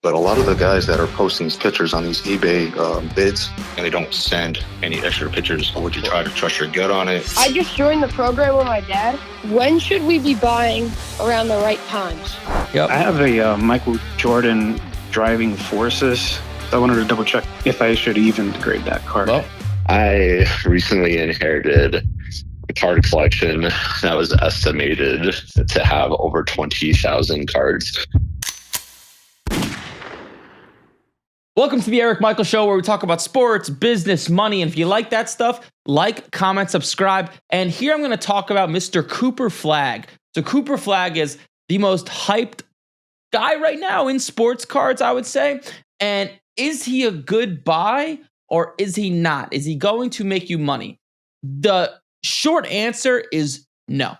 But a lot of the guys that are posting these pictures on these eBay bids, and they don't send any extra pictures, or would you try to trust your gut on it? I just joined the program with my dad. When should we be buying around the right times? Yep. I have a Michael Jordan driving forces. I wanted to double check if I should even grade that card. Well, I recently inherited a card collection that was estimated to have over 20,000 cards. welcome to the Eric Michael Show, where we talk about sports, business, money. And if you like that stuff, like, comment, subscribe. And here I'm going to talk about Mr. Cooper Flagg. So Cooper Flagg is the most hyped guy right now in sports cards, I would say. And is he a good buy or is he not? Is he going to make you money? The short answer is no.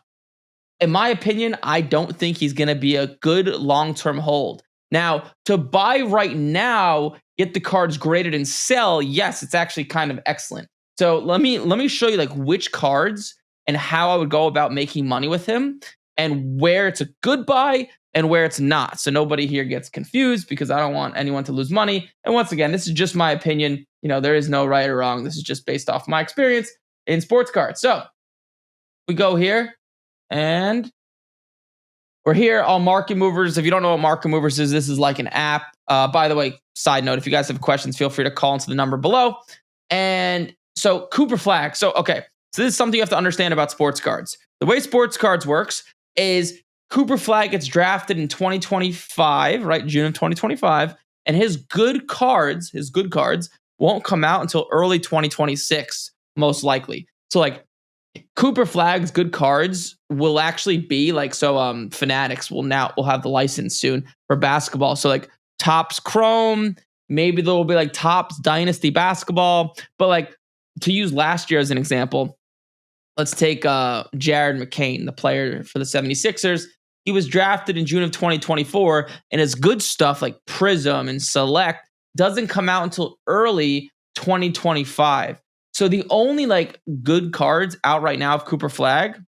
In my opinion, I don't think he's going to be a good long-term hold. Now, to buy right now, get the cards graded and sell, yes, it's actually kind of excellent. So let me show you like which cards and how I would go about making money with him and where it's a good buy and where it's not. So nobody here gets confused because I don't want anyone to lose money. And once again, this is just my opinion. You know, there is no right or wrong. This is just based off my experience in sports cards. So we go here and we're here on Market Movers. If you don't know what Market Movers is, this is like an app. By the way, side note, if you guys have questions, feel free to call into the number below. And so Cooper Flagg. So this is something you have to understand about sports cards. The way sports cards works is Cooper Flagg gets drafted in 2025, right? June of 2025. And his good cards won't come out until early 2026, most likely. So like Cooper Flagg's good cards will actually be like, so Fanatics will have the license soon for basketball. So like Topps Chrome, maybe there will be like Topps Dynasty Basketball. But like to use last year as an example, let's take Jared McCain, the player for the 76ers. He was drafted in June of 2024, and his good stuff like Prism and Select doesn't come out until early 2025. So the only like good cards out right now of Cooper Flagg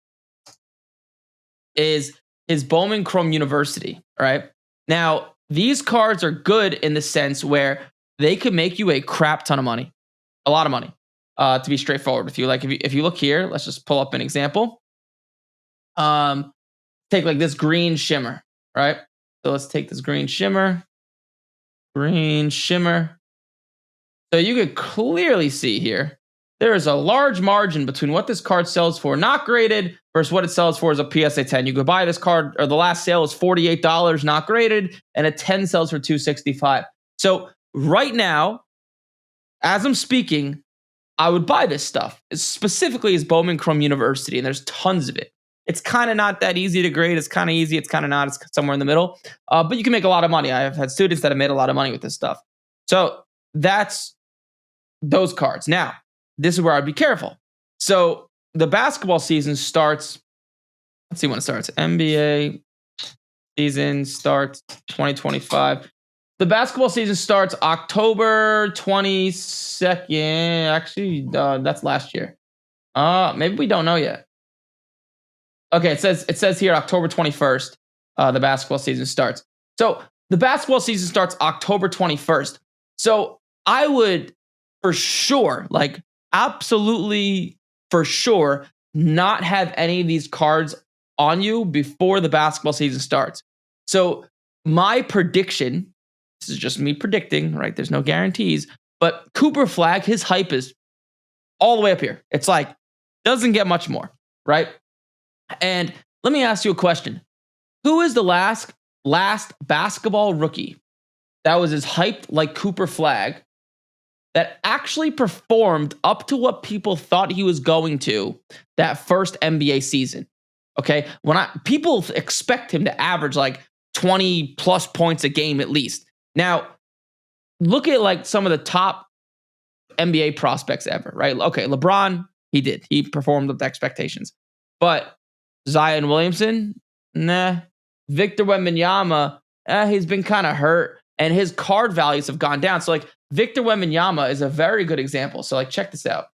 is his Bowman Chrome University, right? Now, these cards are good in the sense where they could make you a crap ton of money, a lot of money, to be straightforward with you. Like if you look here, let's just pull up an example. Take like this green shimmer, right? So let's take this green shimmer. So you could clearly see here, there is a large margin between what this card sells for not graded versus what it sells for as a PSA 10. You could buy this card, or the last sale is $48 not graded, and a 10 sells for $265. So right now, as I'm speaking, I would buy this stuff. Specifically is Bowman Chrome University, and there's tons of it. It's kind of not that easy to grade. It's kind of easy. It's kind of not. It's somewhere in the middle. But you can make a lot of money. I've had students that have made a lot of money with this stuff. So that's those cards. Now, this is where I'd be careful. So the basketball season starts, let's see when it starts. NBA season starts 2025. The basketball season starts October 22nd. Actually, that's last year. Maybe we don't know yet. Okay, it says here October 21st, the basketball season starts. So the basketball season starts October 21st. So I would for sure, like absolutely for sure, not have any of these cards on you before the basketball season starts. So my prediction, this is just me predicting, right? There's no guarantees, but Cooper Flagg, his hype is all the way up here. It's like, doesn't get much more, right? And let me ask you a question. Who is the last basketball rookie that was as hyped like Cooper Flagg that actually performed up to what people thought he was going to that first NBA season? Okay, people expect him to average like 20 plus points a game at least. Now, look at like some of the top NBA prospects ever, right? Okay, LeBron, he performed up to expectations. But Zion Williamson, nah. Victor Wembanyama, he's been kind of hurt, and his card values have gone down. So like Victor Wembanyama is a very good example. So like check this out.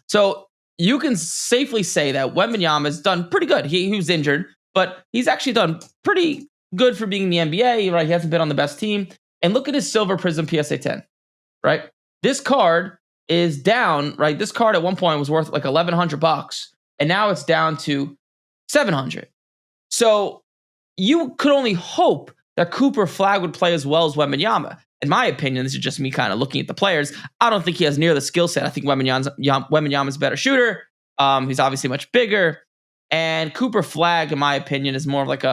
So you can safely say that Wembanyama has done pretty good. He was injured, but he's actually done pretty good for being in the NBA, right? He hasn't been on the best team. And look at his Silver Prism PSA 10, right? This card is down, right? This card at one point was worth like $1,100, and now it's down to $700. So you could only hope that Cooper Flagg would play as well as Wembanyama. In my opinion, this is just me kind of looking at the players. I don't think he has near the skill set. I think Wembanyama's a better shooter. He's obviously much bigger. And Cooper Flagg, in my opinion, is more of like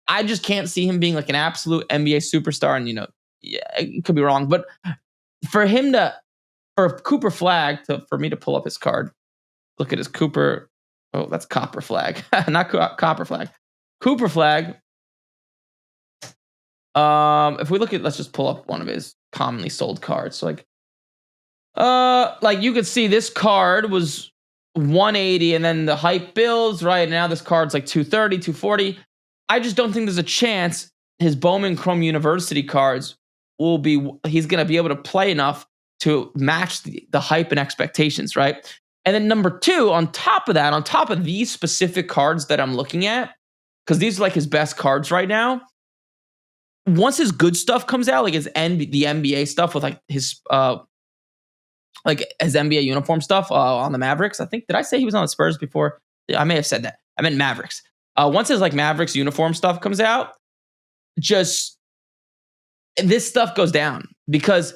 I just can't see him being like an absolute NBA superstar. And, yeah, it could be wrong. But for Cooper Flagg for me to pull up his card, look at his Cooper. Oh, that's Copper Flag, not Copper Flag. Cooper Flagg. If we look at, let's just pull up one of his commonly sold cards. So like you could see this card was 180, and then the hype builds, right? Now this card's like 230, 240. I just don't think there's a chance his Bowman Chrome University cards he's going to be able to play enough to match the hype and expectations, right? And then number two, on top of these specific cards that I'm looking at, because these are like his best cards right now, once his good stuff comes out, like the NBA stuff with like his NBA uniform stuff on the Mavericks. I think, did I say he was on the Spurs before? I may have said that. I meant Mavericks. Once his like Mavericks uniform stuff comes out, just this stuff goes down. Because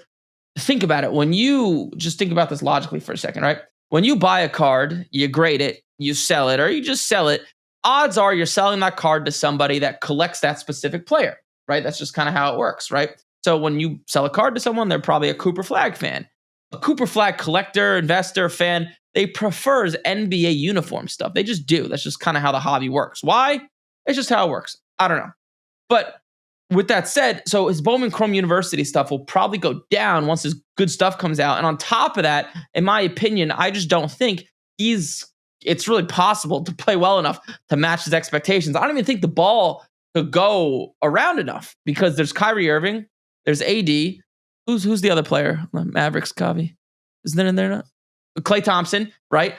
think about it. When you just think about this logically for a second, right? When you buy a card, you grade it, you sell it, or you just sell it, odds are you're selling that card to somebody that collects that specific player, right? That's just kind of how it works, right? So when you sell a card to someone, they're probably a Cooper Flagg fan. A Cooper Flagg collector, investor, fan, they prefers NBA uniform stuff. They just do. That's just kind of how the hobby works. Why? It's just how it works. I don't know. But with that said, so his Bowman Chrome University stuff will probably go down once his good stuff comes out. And on top of that, in my opinion, I just don't think it's really possible to play well enough to match his expectations. I don't even think the ball could go around enough because there's Kyrie Irving, there's AD. Who's the other player? Mavericks, Kavi. Isn't that in there? Klay Thompson, right?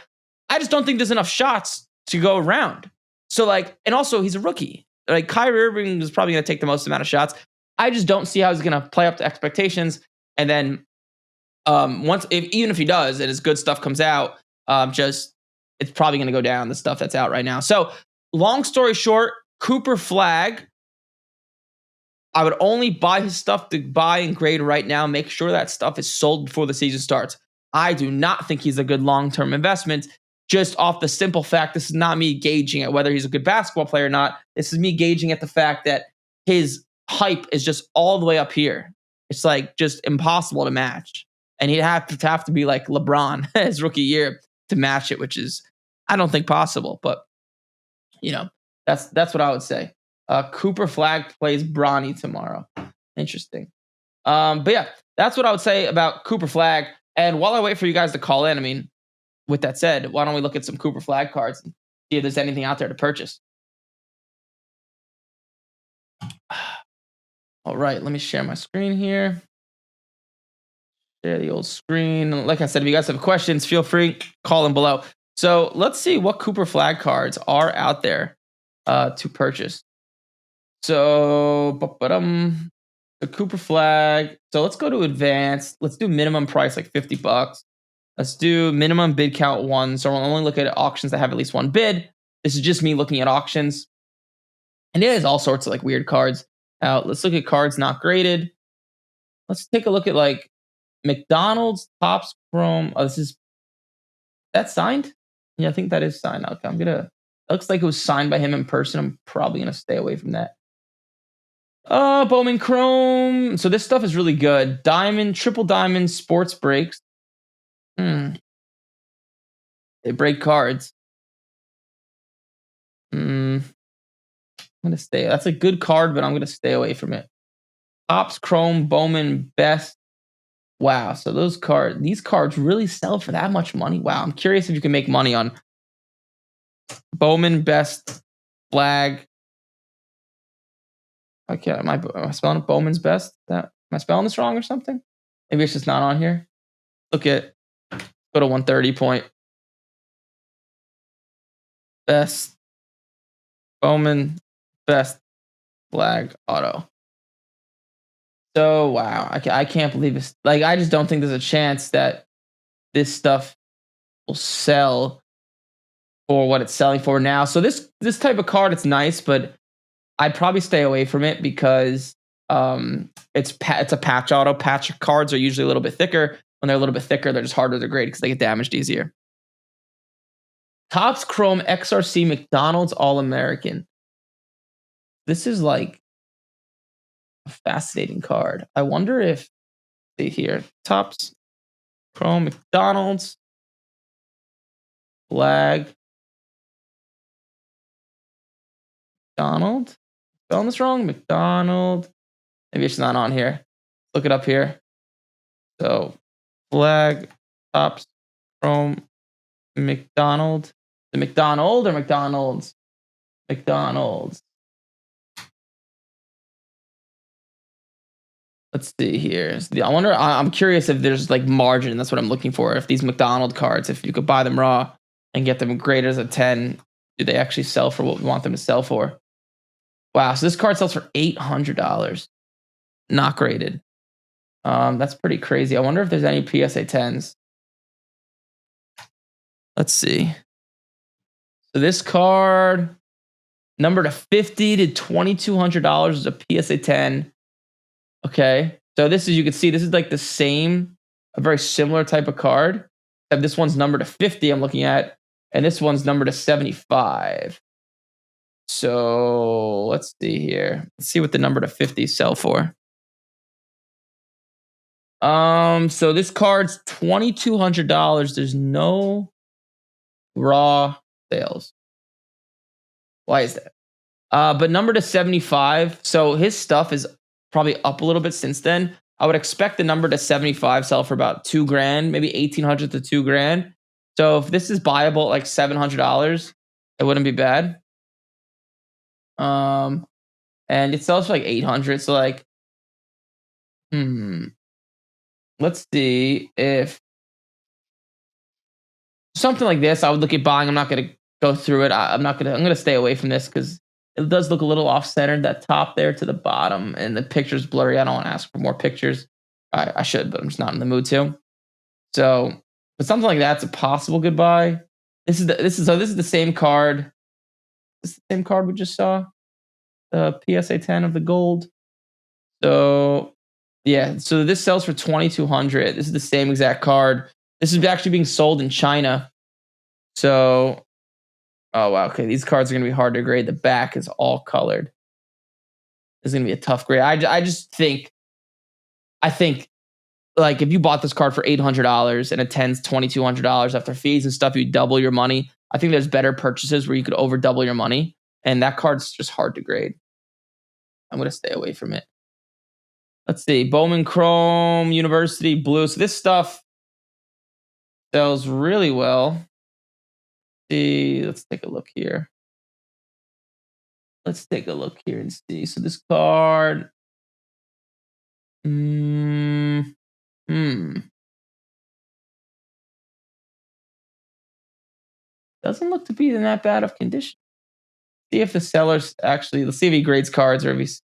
I just don't think there's enough shots to go around. So and also he's a rookie. Like Kyrie Irving is probably going to take the most amount of shots. I just don't see how he's going to play up to expectations. And then even if he does and his good stuff comes out, it's probably going to go down, the stuff that's out right now. So long story short, Cooper Flagg, I would only buy his stuff to buy and grade right now. Make sure that stuff is sold before the season starts. I do not think he's a good long-term investment, just off the simple fact, this is not me gauging at whether he's a good basketball player or not. This is me gauging at the fact that his hype is just all the way up here. It's like just impossible to match. And he'd have to be like LeBron his rookie year to match it, which is, I don't think, possible. But, that's what I would say. Cooper Flagg plays Bronny tomorrow. Interesting. But yeah, that's what I would say about Cooper Flagg. And while I wait for you guys to call in, with that said, why don't we look at some Cooper Flagg cards and see if there's anything out there to purchase? All right, let me share my screen here. Share the old screen. Like I said, if you guys have questions, feel free, call them below. So let's see what Cooper Flagg cards are out there to purchase. So, the Cooper Flagg. So let's go to advanced. Let's do minimum price, like $50. Let's do minimum bid count 1. So we'll only look at auctions that have at least one bid. This is just me looking at auctions. And it has all sorts of weird cards out. Let's look at cards not graded. Let's take a look at McDonald's Topps Chrome. Oh, that's signed? Yeah, I think that is signed. Okay, it looks like it was signed by him in person. I'm probably going to stay away from that. Bowman Chrome. So this stuff is really good. Diamond, triple diamond, sports breaks. They break cards. I'm going to stay. That's a good card, but I'm going to stay away from it. Topps Chrome, Bowman, Best. Wow. So these cards really sell for that much money. Wow. I'm curious if you can make money on Bowman, Best, Flag. Okay, am I spelling it Bowman's Best? Am I spelling this wrong or something? Maybe it's just not on here. Go to 130 point. Best Bowman best flag auto. So wow, I can't believe this. Like, I just don't think there's a chance that this stuff will sell for what it's selling for now. So this type of card, it's nice, but I'd probably stay away from it because it's a patch auto. Patch cards are usually a little bit thicker. When they're a little bit thicker, they're just harder to grade because they get damaged easier. Topps Chrome XRC McDonald's All-American. This is like a fascinating card. I wonder if, see here, Topps Chrome McDonald's flag. McDonald? Spelling this wrong? McDonald. Maybe it's not on here. Look it up here. So flag, Topps Chrome McDonald. The McDonald or McDonald's? McDonald's. Let's see here. I wonder, I'm curious if there's like margin. That's what I'm looking for. If these McDonald cards, if you could buy them raw and get them graded as a 10, do they actually sell for what we want them to sell for? Wow. So this card sells for $800. Not graded. That's pretty crazy. I wonder if there's any PSA 10s. Let's see. So this card, numbered to $50 to $2,200 is a PSA 10. Okay. So this is, you can see, this is like the same, a very similar type of card. Except this one's numbered to 50, I'm looking at, and this one's numbered to 75. So let's see here. Let's see what the number to 50 sell for. So this card's $2,200. There's no raw sales. Why is that? But number to 75. So his stuff is probably up a little bit since then. I would expect the number to 75 sell for about $2,000, maybe $1,800 to $2,000. So if this is buyable at like $700, it wouldn't be bad. And it sells for like $800. So like, let's see if something like this, I would look at buying. I'm not going to go through it. I'm going to stay away from this because it does look a little off-centered, that top there to the bottom, and the picture's blurry. I don't want to ask for more pictures. I should, but I'm just not in the mood to. So, but something like that's a possible goodbye. This is the same card. This is the same card we just saw. The PSA 10 of the gold. So, yeah. So this sells for $2,200. This is the same exact card. This is actually being sold in China. So, oh wow. Okay, these cards are gonna be hard to grade. The back is all colored. This is gonna be a tough grade. I think like if you bought this card for $800 and it tends $2,200 after fees and stuff, you double your money. I think there's better purchases where you could over double your money, and that card's just hard to grade. I'm gonna stay away from it. Let's see, Bowman Chrome University Blue. So this stuff sells really well. Let's take a look here. Let's take a look here and see. So this card. Doesn't look to be in that bad of condition. See if the seller's actually, let's see if he grades cards or if he's,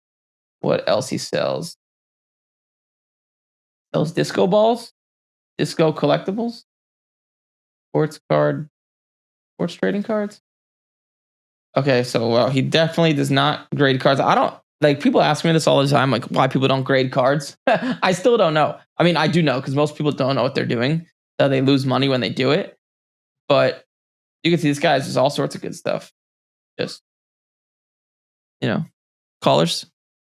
what else he sells. Sells disco balls, disco collectibles, sports trading cards. Okay, so well, he definitely does not grade cards. I don't, like, people ask me this all the time, like why people don't grade cards. I still don't know. I mean, I do know because most people don't know what they're doing. So they lose money when they do it. But you can see this guy has just all sorts of good stuff. Just, colors.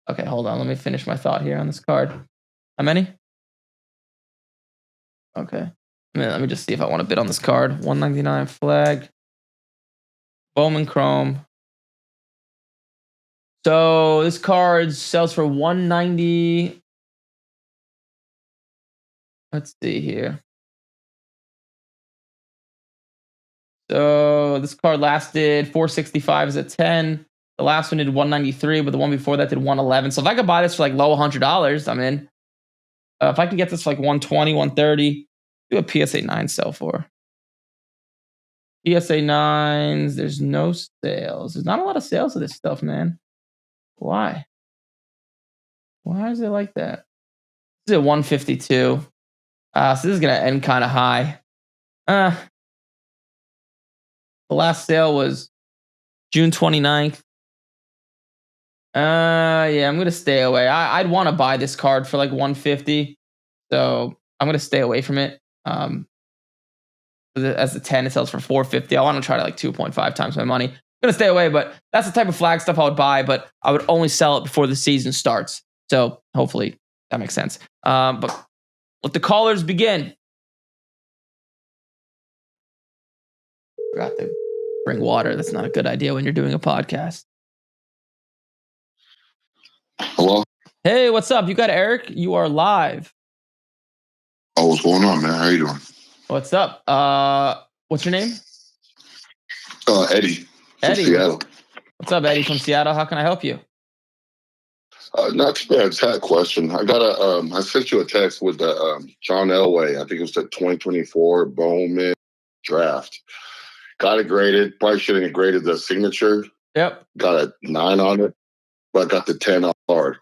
Okay, hold on. Let me finish my thought here on this card. How many? Okay. Let me just see if I want to bid on this card. $199 flag. Bowman Chrome. So this card sells for $190. Let's see here. So this card lasted $465 as a 10. The last one did $193, but the one before that did $111. So if I could buy this for like low $100, I'm in. If I can get this for like $120, $130, do a PSA 9 sell for. PSA 9s, there's no sales. There's not a lot of sales of this stuff, man. Why? Why is it like that? This is at 152. So this is gonna end kind of high. The last sale was June 29th. Yeah, I'm gonna stay away. I'd want to buy this card for like 150, so I'm gonna stay away from it. As a 10, it sells for 450. I want to try to like 2.5 times my money. I'm gonna stay away, but that's the type of flag stuff I would buy. But I would only sell it before the season starts. So hopefully that makes sense. But let the callers begin. Forgot to bring water. That's not a good idea when you're doing a podcast. Hello? Hey, what's up? You got Eric? You are live. Oh, what's going on, man? How you doing? What's up? What's your name? Eddie. From Eddie. Seattle. What's up, Eddie from Seattle? How can I help you? Not too bad. It's a question. I got I sent you a text with the John Elway. I think it was the 2024 Bowman draft. Got it graded. Probably shouldn't have graded the signature. Yep. Got a 9 on it, but I got the 10 on hard.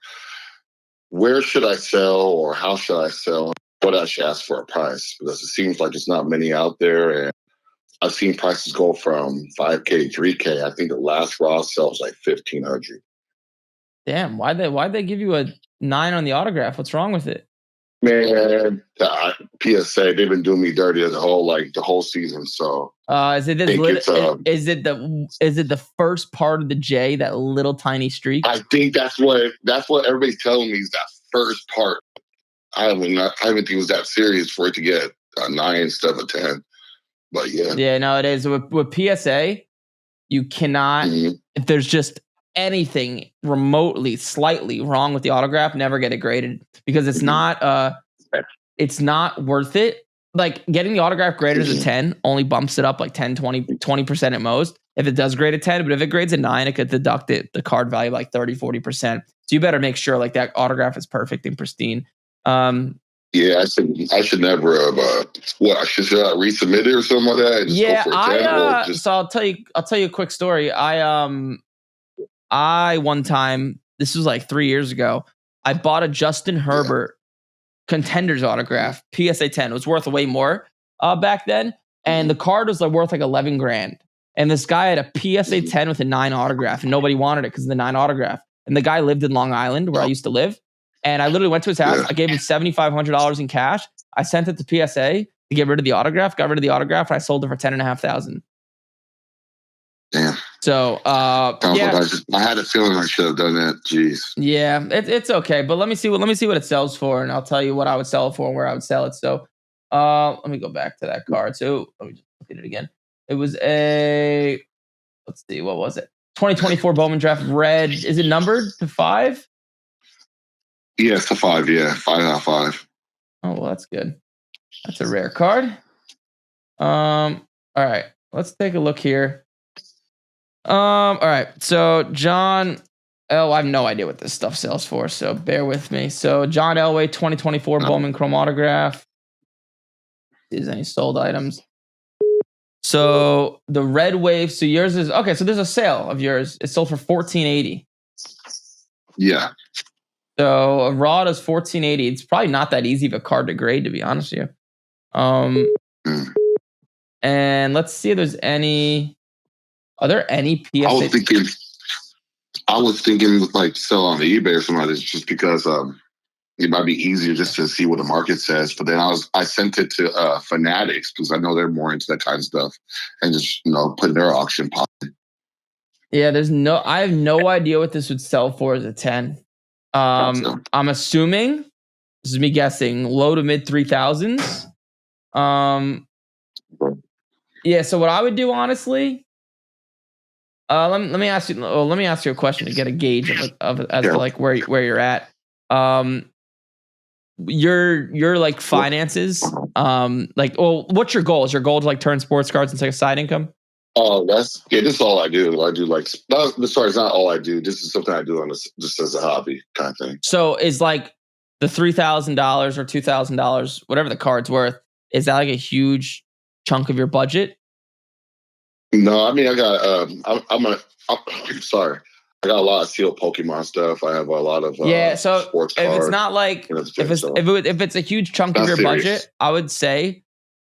Where should I sell, or how should I sell? What I should ask for a price? Because it seems like there's not many out there, and I've seen prices go from 5K, 3K. I think the last raw sale was like 1,500. Damn, why'd they give you a 9 on the autograph? What's wrong with it? Man, PSA, they've been doing me dirty the whole season. So is it is it the first part of the J, that little tiny streak? I think that's what everybody's telling me is that first part. I don't think it was that serious for it to get a 9 instead of a 10. But yeah. Yeah, no, it is. With PSA, you cannot, if there's just anything remotely, slightly wrong with the autograph, never get it graded, because it's not worth it. Like, getting the autograph graded as a 10 only bumps it up like 10, 20% at most. If it does grade a 10, but if it grades a 9, it could deduct the card value like 30, 40%. So you better make sure like that autograph is perfect and pristine. Yeah, I should never have. Should I resubmit it or something like that? Just yeah, go for a 10, so I'll tell you a quick story. I one time, this was like 3 years ago, I bought a Justin Herbert Contenders autograph, PSA 10. It was worth way more back then, and the card was like worth like 11 grand. And this guy had a PSA 10 with a 9 autograph, and nobody wanted it because of the 9 autograph. And the guy lived in Long Island, where I used to live. And I literally went to his house. I gave him $7,500 in cash. I sent it to PSA to get rid of the autograph. Got rid of the autograph, and I sold it for $10,500. Damn. So, yeah. I had a feeling I should have done that. Jeez. Yeah, it's okay. But let me see what it sells for, and I'll tell you what I would sell it for and where I would sell it. So, let me go back to that card. So let me just look at it again. It was let's see, what was it? 2024 Bowman draft red. Is it numbered to 5? Yeah, it's to 5. Yeah, 5 out of 5. Oh, well, that's good. That's a rare card. All right, let's take a look here. All right, so John. Oh, I have no idea what this stuff sells for, so bear with me. So John Elway, 2024 Bowman Chrome autograph. Is any sold items? So the red wave. So yours is okay. So there's a sale of yours. It sold for $1,480. Yeah. So a raw is $1,480. It's probably not that easy of a card to grade, to be honest with you. And let's see if there's any. Are there any PSA? I was thinking like sell on eBay or something like this, just because it might be easier just to see what the market says. But then I sent it to Fanatics, because I know they're more into that kind of stuff, and just put in their auction pot. Yeah, I have no idea what this would sell for as a 10. I'm assuming, this is me guessing, low to mid 3,000s. Yeah, so what I would do, honestly, let me ask you a question to get a gauge of as to like where you're at. Your like finances, what's your goal? Is your goal to like turn sports cards into like a side income? Oh, this is all I do. I do like, sorry, it's not all I do. This is something I do just as a hobby kind of thing. So is like the $3,000 or $2,000, whatever the card's worth, is that like a huge chunk of your budget? No, I mean, I got, I'm sorry. I got a lot of sealed Pokemon stuff. I have a lot of So sports if cards. it's not like You know, if it's a huge chunk of Not your serious. budget, I would say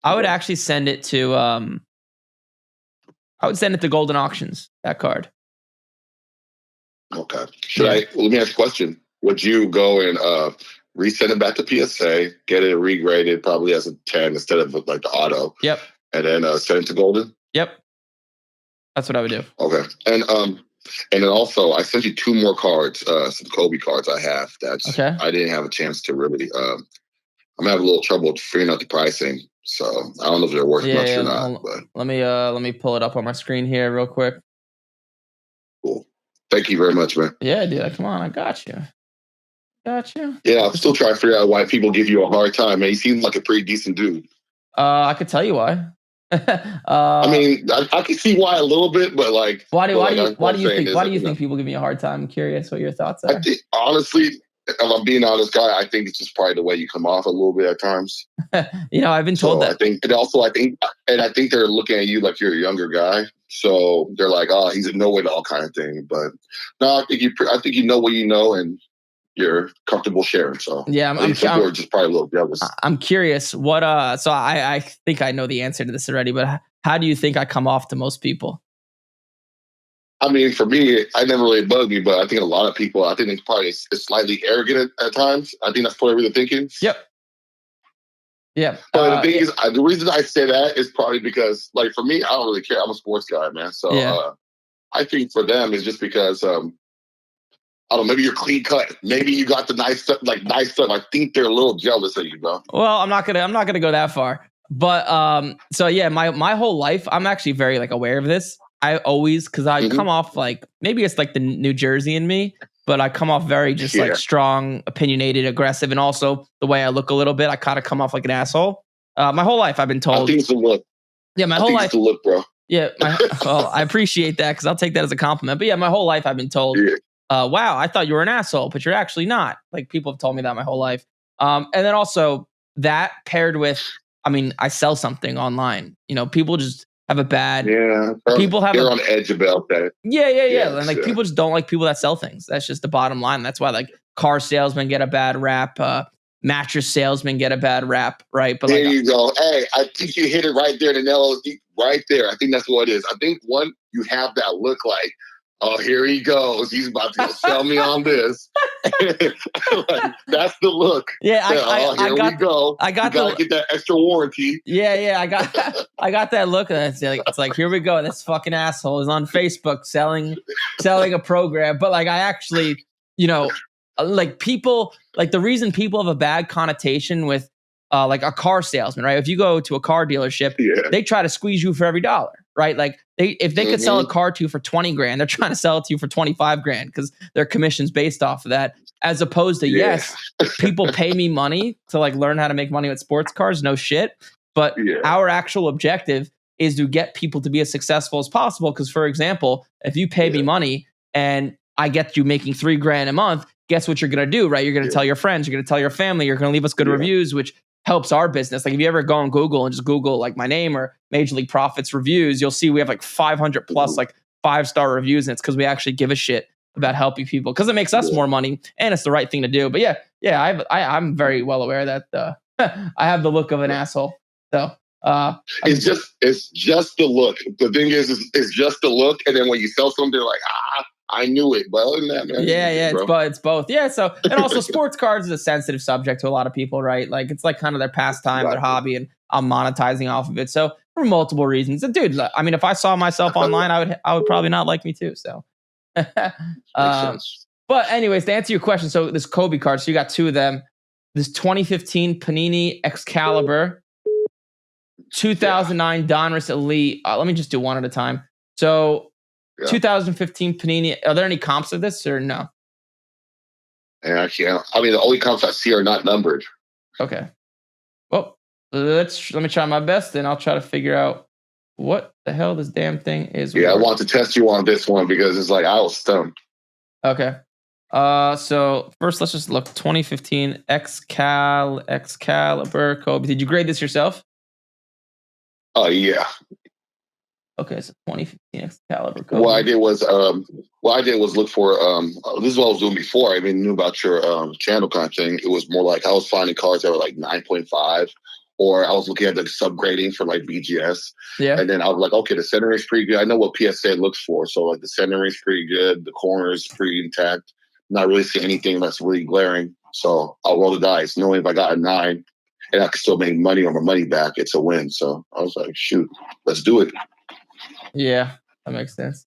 I would actually send it to Golden Auctions, that card. Okay. Let me ask you a question. Would you go and resend it back to PSA, get it regraded probably as a 10 instead of like the auto? Yep. And then send it to Golden? Yep. That's what I would do. Okay. And then also I sent you 2 more cards, some Kobe cards I have that I didn't have a chance to really I'm having a little trouble figuring out the pricing. So I don't know if they're worth much or not. But let me pull it up on my screen here real quick. Cool. Thank you very much, man. Yeah, dude. Come on, I got you. Yeah, I'm still trying to figure out why people give you a hard time, man. You seem like a pretty decent dude. I could tell you why. I mean, I can see why a little bit, but like, why do you think people give me a hard time? I'm curious what your thoughts are. I think, honestly, if I'm being honest, guy, I think it's just probably the way you come off a little bit at times. I've been told that. I think they're looking at you like you're a younger guy, so they're like, oh, he's a know-it-all kind of thing. But no, I think you know what you know, and you're comfortable sharing. So I'm people are just probably a little jealous. I'm curious what so I think I know the answer to this already, but how do you think I come off to most people? I mean, for me, I never really bugged me, but I think a lot of people, I think it's probably slightly arrogant at times. I think that's what they're thinking. Yep. Yeah. But the thing is, the reason I say that is probably because, like, for me, I don't really care. I'm a sports guy, man. So I think for them, it's just because, I don't know, maybe you're clean cut. Maybe you got the nice stuff. I think they're a little jealous of you, bro. Well, I'm not gonna go that far. But so yeah, my whole life, I'm actually very like aware of this. I always, because I come off like, maybe it's like the New Jersey in me, but I come off very just like strong, opinionated, aggressive, and also the way I look a little bit, I kind of come off like an asshole. My whole life I've been told. I think it's the look. Yeah, my whole life. It's the look, bro. Yeah, well, I appreciate that because I'll take that as a compliment. But yeah, my whole life I've been told, wow, I thought you were an asshole, but you're actually not. Like, people have told me that my whole life. And then also that paired with, I mean, I sell something online. People just have a bad. Yeah, they're on edge about that. Yeah. And like people just don't like people that sell things. That's just the bottom line. That's why like car salesmen get a bad rap. Mattress salesmen get a bad rap, right? But there you go. Hey, I think you hit it right there. The nail right there. I think that's what it is. I think you have that look like, oh, here he goes. He's about to sell me on this. Like, that's the look. Yeah, here we go. I got to get that extra warranty. Yeah. I got that look. And it's like, here we go. This fucking asshole is on Facebook selling a program. But like, I actually, like people, like the reason people have a bad connotation with like a car salesman, right? If you go to a car dealership, they try to squeeze you for every dollar, right? Like if they could sell a car to you for 20 grand, they're trying to sell it to you for 25 grand because their commission's based off of that. As opposed to, yes, people pay me money to like learn how to make money with sports cars, no shit. But our actual objective is to get people to be as successful as possible. Because, for example, if you pay me money and I get you making $3 grand a month, guess what you're going to do, right? You're going to tell your friends, you're going to tell your family, you're going to leave us good reviews, which helps our business. Like if you ever go on Google and just Google like my name or Major League Profits reviews, you'll see we have like 500 plus like 5-star reviews. And it's because we actually give a shit about helping people because it makes us more money and it's the right thing to do. But yeah, I'm very well aware that I have the look of an asshole. So it's just the look. The thing is it's just the look. And then when you sell something, they're like, I knew it. But other than that, man. It's both. Yeah. So, and also sports cards is a sensitive subject to a lot of people, right? Like it's like kind of their pastime, their hobby, and I'm monetizing off of it. So for multiple reasons. And dude, I mean, if I saw myself online, I would probably not like me too. So, but anyways, to answer your question, so this Kobe card, so you got 2 of them. This 2015 Panini Excalibur, 2009 Donruss Elite. Let me just do one at a time. So 2015 Panini. Are there any comps of this or no? Yeah, I can't. I mean, the only comps I see are not numbered. Okay. Well, let me try my best, and I'll try to figure out what the hell this damn thing is. Yeah, I want to test you on this one because it's like I was stumped. Okay. So first, let's just look. 2015 Excalibur Kobe. Did you grade this yourself? Oh yeah. Okay, so 2015 Excalibur Kobe. What I did was look for this is what I was doing before I even knew about your channel kind of thing. It was more like I was finding cards that were like 9.5, or I was looking at the subgrading for like BGS. Yeah. And then I was like, okay, the center is pretty good. I know what PSA looks for. So like the center is pretty good, the corner is pretty intact. Not really seeing anything that's really glaring. So I'll roll the dice, knowing if I got a 9 and I can still make money or my money back, it's a win. So I was like, shoot, let's do it. Yeah, that makes sense.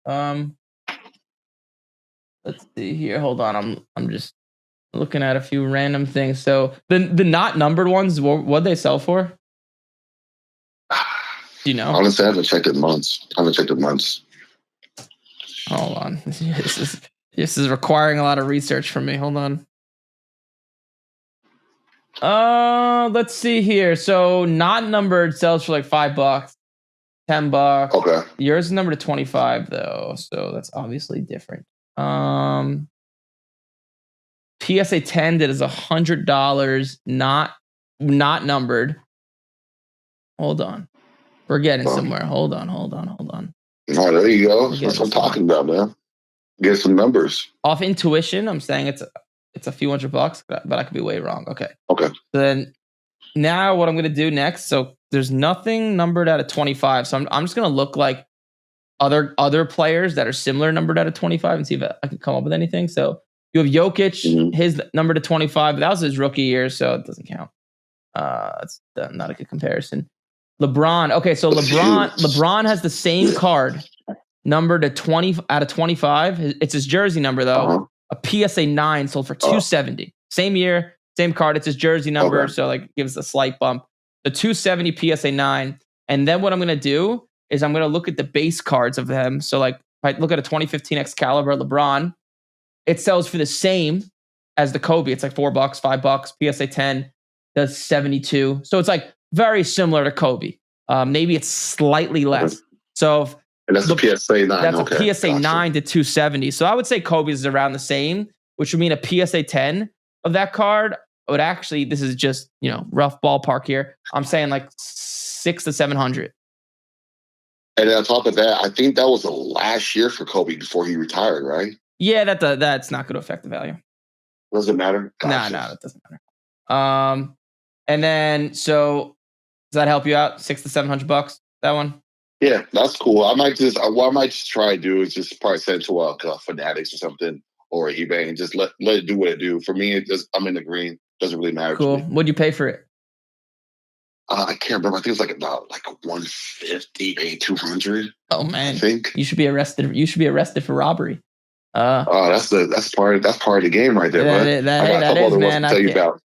Let's see here. Hold on. I'm just looking at a few random things. So the not numbered ones, what'd they sell for? Do you know? Honestly, I haven't checked it in months. Hold on. This is requiring a lot of research from me. Hold on. Let's see here. So not numbered sells for like $5, $10. Okay. Yours is numbered to 25 though, so that's obviously different. PSA 10 that is $100, not numbered. Hold on. We're getting somewhere. Hold on. Oh, there you go. That's what I'm talking about, man. Get some numbers. Off intuition, I'm saying it's a few $100, but I could be way wrong. Okay. Okay. So then now what I'm going to do next, so there's nothing numbered out of 25. So I'm just going to look like other players that are similar numbered out of 25 and see if I can come up with anything. So you have Jokic, his number to 25, but that was his rookie year, so it doesn't count. It's not a good comparison. LeBron. Okay, so LeBron has the same card numbered to 20 out of 25. It's his jersey number though. A PSA 9 sold for $270. Same year, same card. It's his jersey number, so like gives a slight bump. The 270 PSA 9, and then what I'm gonna do is I'm gonna look at the base cards of them. So like if I look at a 2015 Excalibur LeBron, it sells for the same as the Kobe. It's like $4, $5. PSA 10 does 72. So it's like very similar to Kobe. Maybe it's slightly less. So and that's a PSA 9. That's a PSA 9 to 270. So I would say Kobe's is around the same, which would mean a PSA 10 of that card would actually, this is just, rough ballpark here. I'm saying like 600 to 700. And on top of that, I think that was the last year for Kobe before he retired, right? Yeah, that's not going to affect the value. Does it matter? Gotcha. No, that doesn't matter. And then, so does that help you out? $600 to $700, that one? Yeah, that's cool. What I might just try to do is just probably send it to Fanatics or something, or eBay, and just let it do what it do. For me, I'm in the green. Doesn't really matter. Cool. To me. What'd you pay for it? I can't remember. I think it was like about like 150, maybe 200. Oh man, I think you should be arrested. You should be arrested for robbery. That's part of the game right there. That is, man.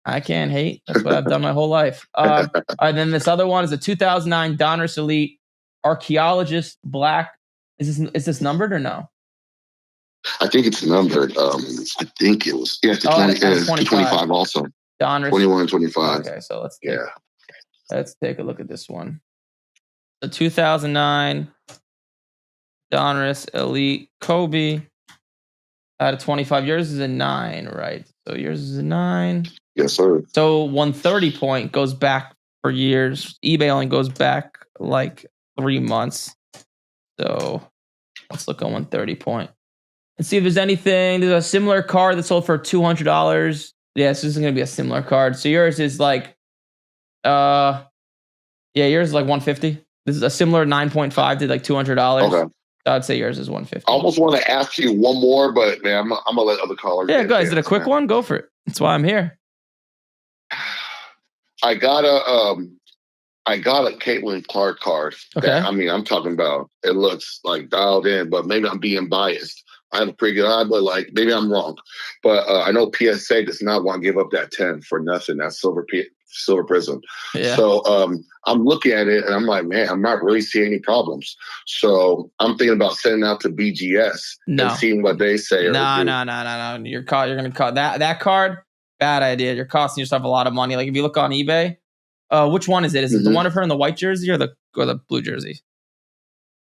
I can't hate. That's what I've done my whole life. And then this other one is a 2009 Donruss Elite Archaeologist Black. Is this numbered or no? I think it's numbered. I think it was. Yeah, it's 25 also. Donruss 21 and 25. Okay, so let's take a look at this one. The 2009 Donruss Elite Kobe out of 25. Yours is a 9, right? So yours is a 9. Yes, sir. So 130 point goes back for years. eBay only goes back like 3 months. So let's look at 130 point. Let's see if there's anything. There's a similar card that sold for $200. Yeah, so this is going to be a similar card. So yours is like, yours is like 150. This is a similar 9.5 did like $200. Okay. I'd say yours is 150. I almost want to ask you one more, but man, I'm gonna let other callers. Yeah, go ahead. Is it a quick one? Go for it. That's why I'm here. I got a Caitlin Clark card. Okay. I'm talking about. It looks like dialed in, but maybe I'm being biased. I have a pretty good eye, but like maybe I'm wrong. But I know PSA does not want to give up that 10 for nothing. That's silver prism. Yeah. So I'm looking at it and I'm like, man, I'm not really seeing any problems. So I'm thinking about sending out to BGS and seeing what they say. No. You're going to call that card. Bad idea. You're costing yourself a lot of money. Like if you look on eBay, which one is it? Is it the one of her in the white jersey or the blue jersey?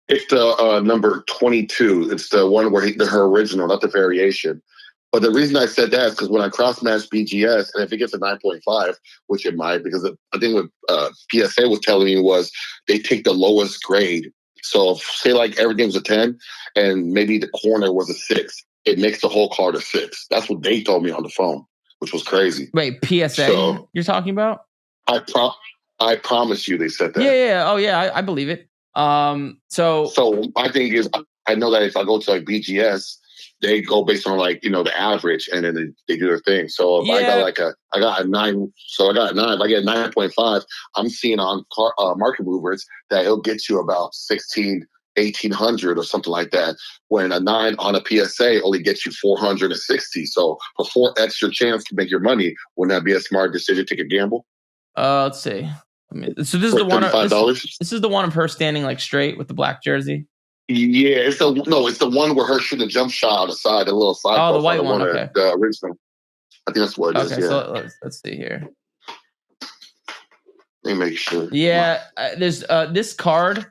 It's the number 22. It's the one where her original, not the variation. But the reason I said that is because when I cross-match BGS, and if it gets a 9.5, which it might, because I think what PSA was telling me was they take the lowest grade So if, say like everything was a 10 and maybe the corner was a 6, it makes the whole card a 6. That's what they told me on the phone, which was crazy. Wait, PSA So you're talking about? I promise you they said that. Yeah. Oh yeah, I believe it. So my thing is, I know that if I go to like BGS, they go based on like, the average, and then they do their thing. So if I got a 9, so I got a 9. If I get 9.5, I'm seeing on market movers that it'll get you about 1,800 or something like that. When a 9 on a PSA only gets you 460. So for 4x your chance to make your money, wouldn't that be a smart decision? Take a gamble. Let's see. So this is For the one. $35. This is the one of her standing like straight with the black jersey. Yeah, it's the one where her shooting a jump shot on the side, the little side. Oh, the white one. Okay. The original. I think that's what it is. Okay, Yeah. so let's see here. Let me make sure. Yeah, there's this card.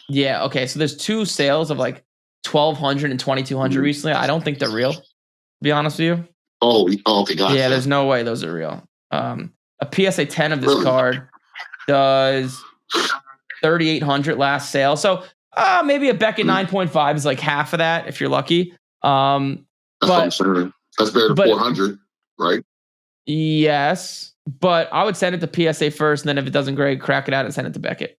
Yeah. Okay. So there's 2 sales of like 1,200 and 2,200 recently. I don't think they're real. To be honest with you. Oh, okay, gotcha. Yeah, there's no way those are real. A PSA 10 of this card does 3,800 last sale. So maybe a Beckett 9.5 is like half of that if you're lucky. That's what I'm saying. That's better than 400, right? Yes, but I would send it to PSA first, and then if it doesn't grade, crack it out and send it to Beckett.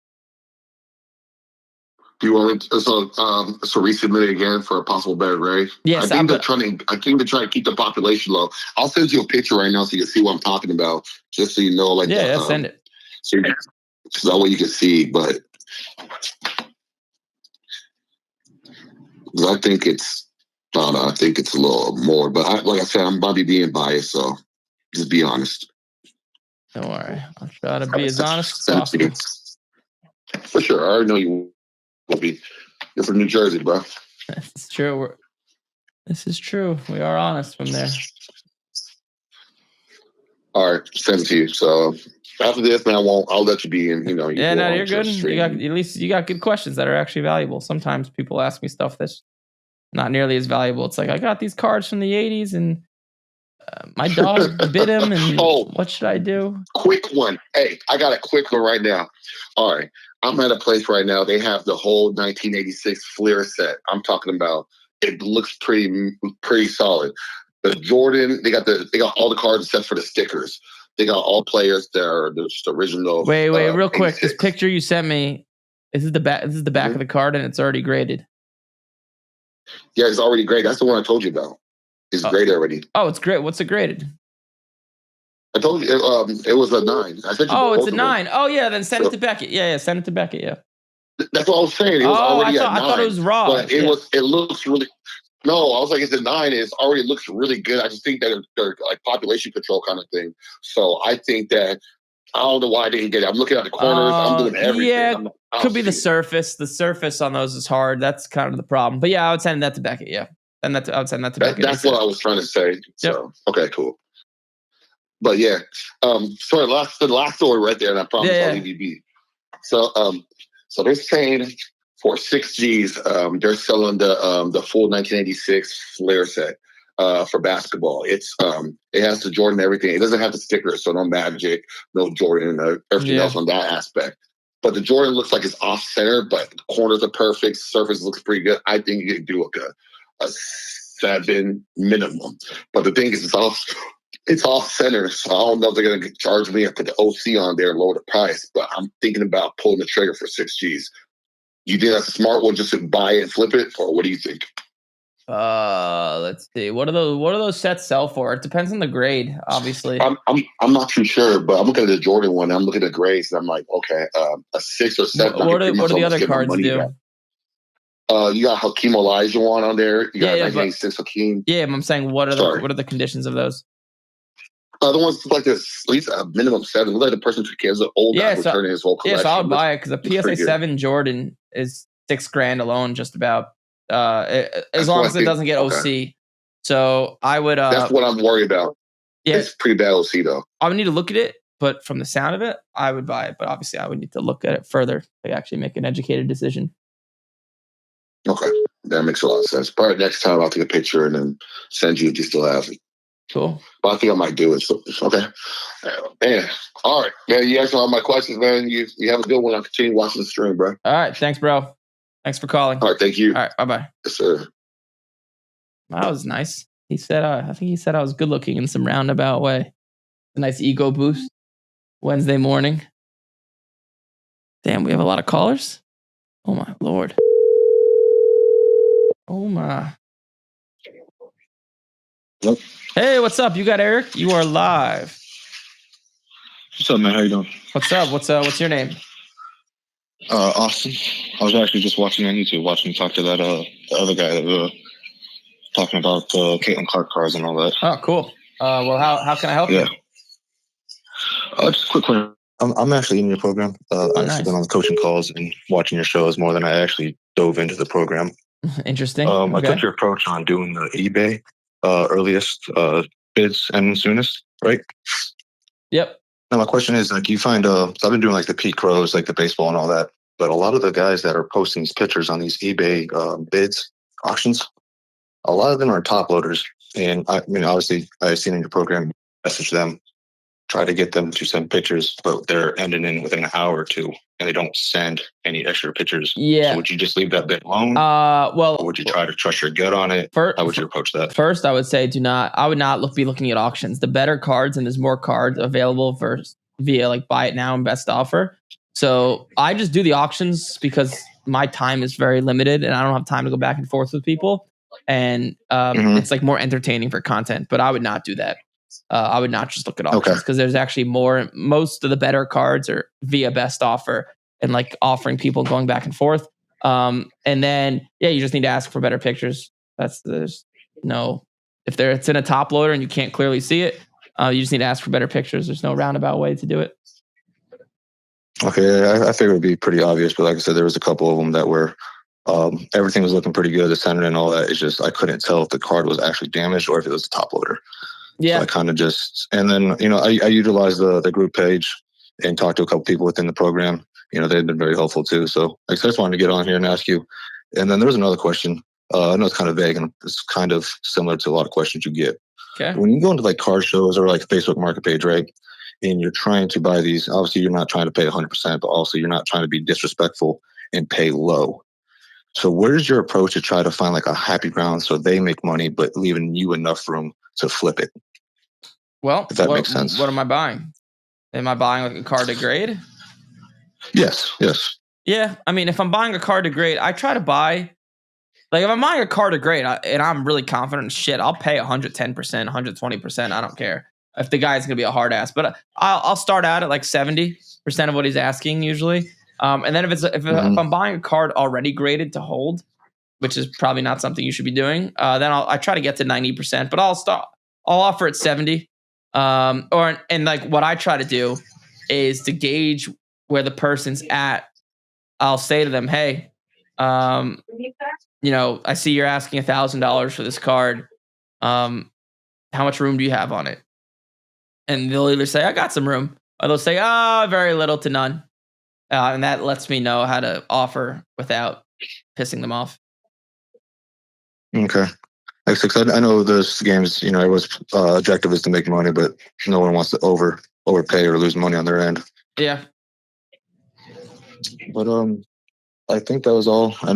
Do you want to so resubmit it again for a possible better grade? Yes, I think they're trying to keep the population low. I'll send you a picture right now so you can see what I'm talking about, just so you know. Like, send it. So that way you can see, but I think it's, I don't know, I think it's a little more. But like I said, I'm probably being biased, so just be honest. Don't worry, I'll try to be as honest as possible. For sure, I already know you will be. You're from New Jersey, bro. That's true. This is true. We are honest from there. All right, send it to you. So after this, man, I'll let you be in. You're good. You got good questions that are actually valuable. Sometimes people ask me stuff that's not nearly as valuable. It's like, I got these cards from the 80s and my dog bit him, and what should I do? Quick one. Hey, I got a quick one right now. All right. I'm at a place right now. They have the whole 1986 Fleer set. I'm talking about. It looks pretty solid. The Jordan, they got all the cards except for the stickers. They got all players that are just original. Wait, real quick. 86. This picture you sent me. This is the back. This is the back of the card, and it's already graded. Yeah, it's already graded. That's the one I told you about. It's graded already. Oh, it's great. What's it graded? I told you it was a 9. I said. Oh, it's a 9. Oh yeah, then send it to Beckett. Yeah, send it to Beckett. Yeah. That's what I was saying. It was already a 9. I thought it was raw. But it looks really. No, I was like, it's a 9. It already looks really good. I just think that they're like population control kind of thing. So I think that I don't know why I didn't get it. I'm looking at the corners. I'm doing everything. Yeah, could be the surface. The surface on those is hard. That's kind of the problem. But yeah, I would send that to Beckett. Yeah, I would send that to Beckett. That's what I was trying to say. So okay, cool. But yeah, sorry, the last story right there, and I promise I'll leave you be. So they're saying for 6 Gs, they're selling the full 1986 Flair set for basketball. It has the Jordan and everything. It doesn't have the stickers, so no Magic, no Jordan, everything else on that aspect. But the Jordan looks like it's off center, but the corners are perfect. Surface looks pretty good. I think you can do like a 7 minimum. But the thing is, it's off center, so I don't know if they're going to charge me and put the OC on there and lower the price. But I'm thinking about pulling the trigger for 6 Gs. You think that's a smart one, just to buy it and flip it, or what do you think? Let's see. What do those sets sell for? It depends on the grade, obviously. I'm not too sure, but I'm looking at the Jordan one. I'm looking at grades, and I'm like, okay, a 6 or 7. What do the other cards do? You got Hakeem Olajuwon on there. You got 1986 Hakeem. Yeah, I'm saying what are the conditions of those? The ones like this, at least a minimum 7. Look like the person who cares, an old guy returning his whole collection. Yeah, so I would buy it because a PSA 7 Jordan is $6,000 alone, just about. As long as it doesn't get OC. So I would. That's what I'm worried about. Yeah, it's pretty bad OC though. I would need to look at it, but from the sound of it, I would buy it. But obviously, I would need to look at it further to actually make an educated decision. Okay, that makes a lot of sense. Probably next time I'll take a picture and then send you if you still have it. Cool. But I think I might do it. So, okay. Man. All right. Man, you answered all my questions, man. You have a good one. I'll continue watching the stream, bro. All right. Thanks, bro. Thanks for calling. All right. Thank you. All right. Bye-bye. Yes, sir. That was nice. He said, I think he said I was good looking in some roundabout way. A nice ego boost. Wednesday morning. Damn, we have a lot of callers. Oh my Lord. Oh my. Yep. Hey, what's up? You got Eric? You are live. What's up, man? How you doing? What's up? What's your name? Austin. I was actually just watching on YouTube, watching you talk to that the other guy that talking about Caitlin Clark cars and all that. Oh, cool. Well, how can I help you? Just a quick question. I'm actually in your program. I've nice. actually been on the coaching calls and watching your shows more than I actually dove into the program. Interesting. I Okay. took your approach on doing the eBay earliest bids and soonest, right? Yep. Now my question is, like, you find so I've been doing like the Pete Crows, like the baseball and all that, but a lot of the guys that are posting these pictures on these eBay bids auctions, a lot of them are top loaders. And I mean, obviously, I've seen in your program, message them, try to get them to send pictures, but they're ending in within an hour or two, and they don't send any extra pictures. Yeah. So would you just leave that bid alone? Well, or would you try to trust your gut on it? How would you approach that? First, I would say I would not be looking at auctions. The better cards, and there's more cards available via like buy it now and best offer. So I just do the auctions because my time is very limited and I don't have time to go back and forth with people. And it's like more entertaining for content, but I would not do that. I would not just look at auctions because there's actually most of the better cards are via best offer and like offering people going back and forth. And then, you just need to ask for better pictures. It's in a top loader and you can't clearly see it, you just need to ask for better pictures. There's no roundabout way to do it. Okay, I figured it would be pretty obvious, but like I said, there was a couple of them that were, everything was looking pretty good, the center and all that. It's just, I couldn't tell if the card was actually damaged or if it was a top loader. Yeah. So I kind of and then, I utilized the group page and talked to a couple people within the program. They've been very helpful too. So I just wanted to get on here and ask you. And then there was another question. I know it's kind of vague and it's kind of similar to a lot of questions you get. Okay. When you go into like car shows or like Facebook market page, right? And you're trying to buy these, obviously you're not trying to pay 100%, but also you're not trying to be disrespectful and pay low. So where's your approach to try to find like a happy ground so they make money, but leaving you enough room to flip it? Well, if that makes sense. What am I buying? Am I buying like a car to grade? Yes. Yeah. I mean, if I'm buying a car to grade, I try to buy, like if I'm buying a car to grade and I'm really confident, I'll pay 110%, 120%. I don't care if the guy's going to be a hard ass, but I'll start out at like 70% of what he's asking usually. And then if I'm buying a card already graded to hold, which is probably not something you should be doing, then I try to get to 90%, but I'll offer at 70. And like what I try to do is to gauge where the person's at. I'll say to them, hey, I see you're asking $1,000 for this card. How much room do you have on it? And they'll either say, I got some room, or they'll say, very little to none. And that lets me know how to offer without pissing them off. Okay. I know this game's, everyone's objective is to make money, but no one wants to overpay or lose money on their end. Yeah. But I think that was all. I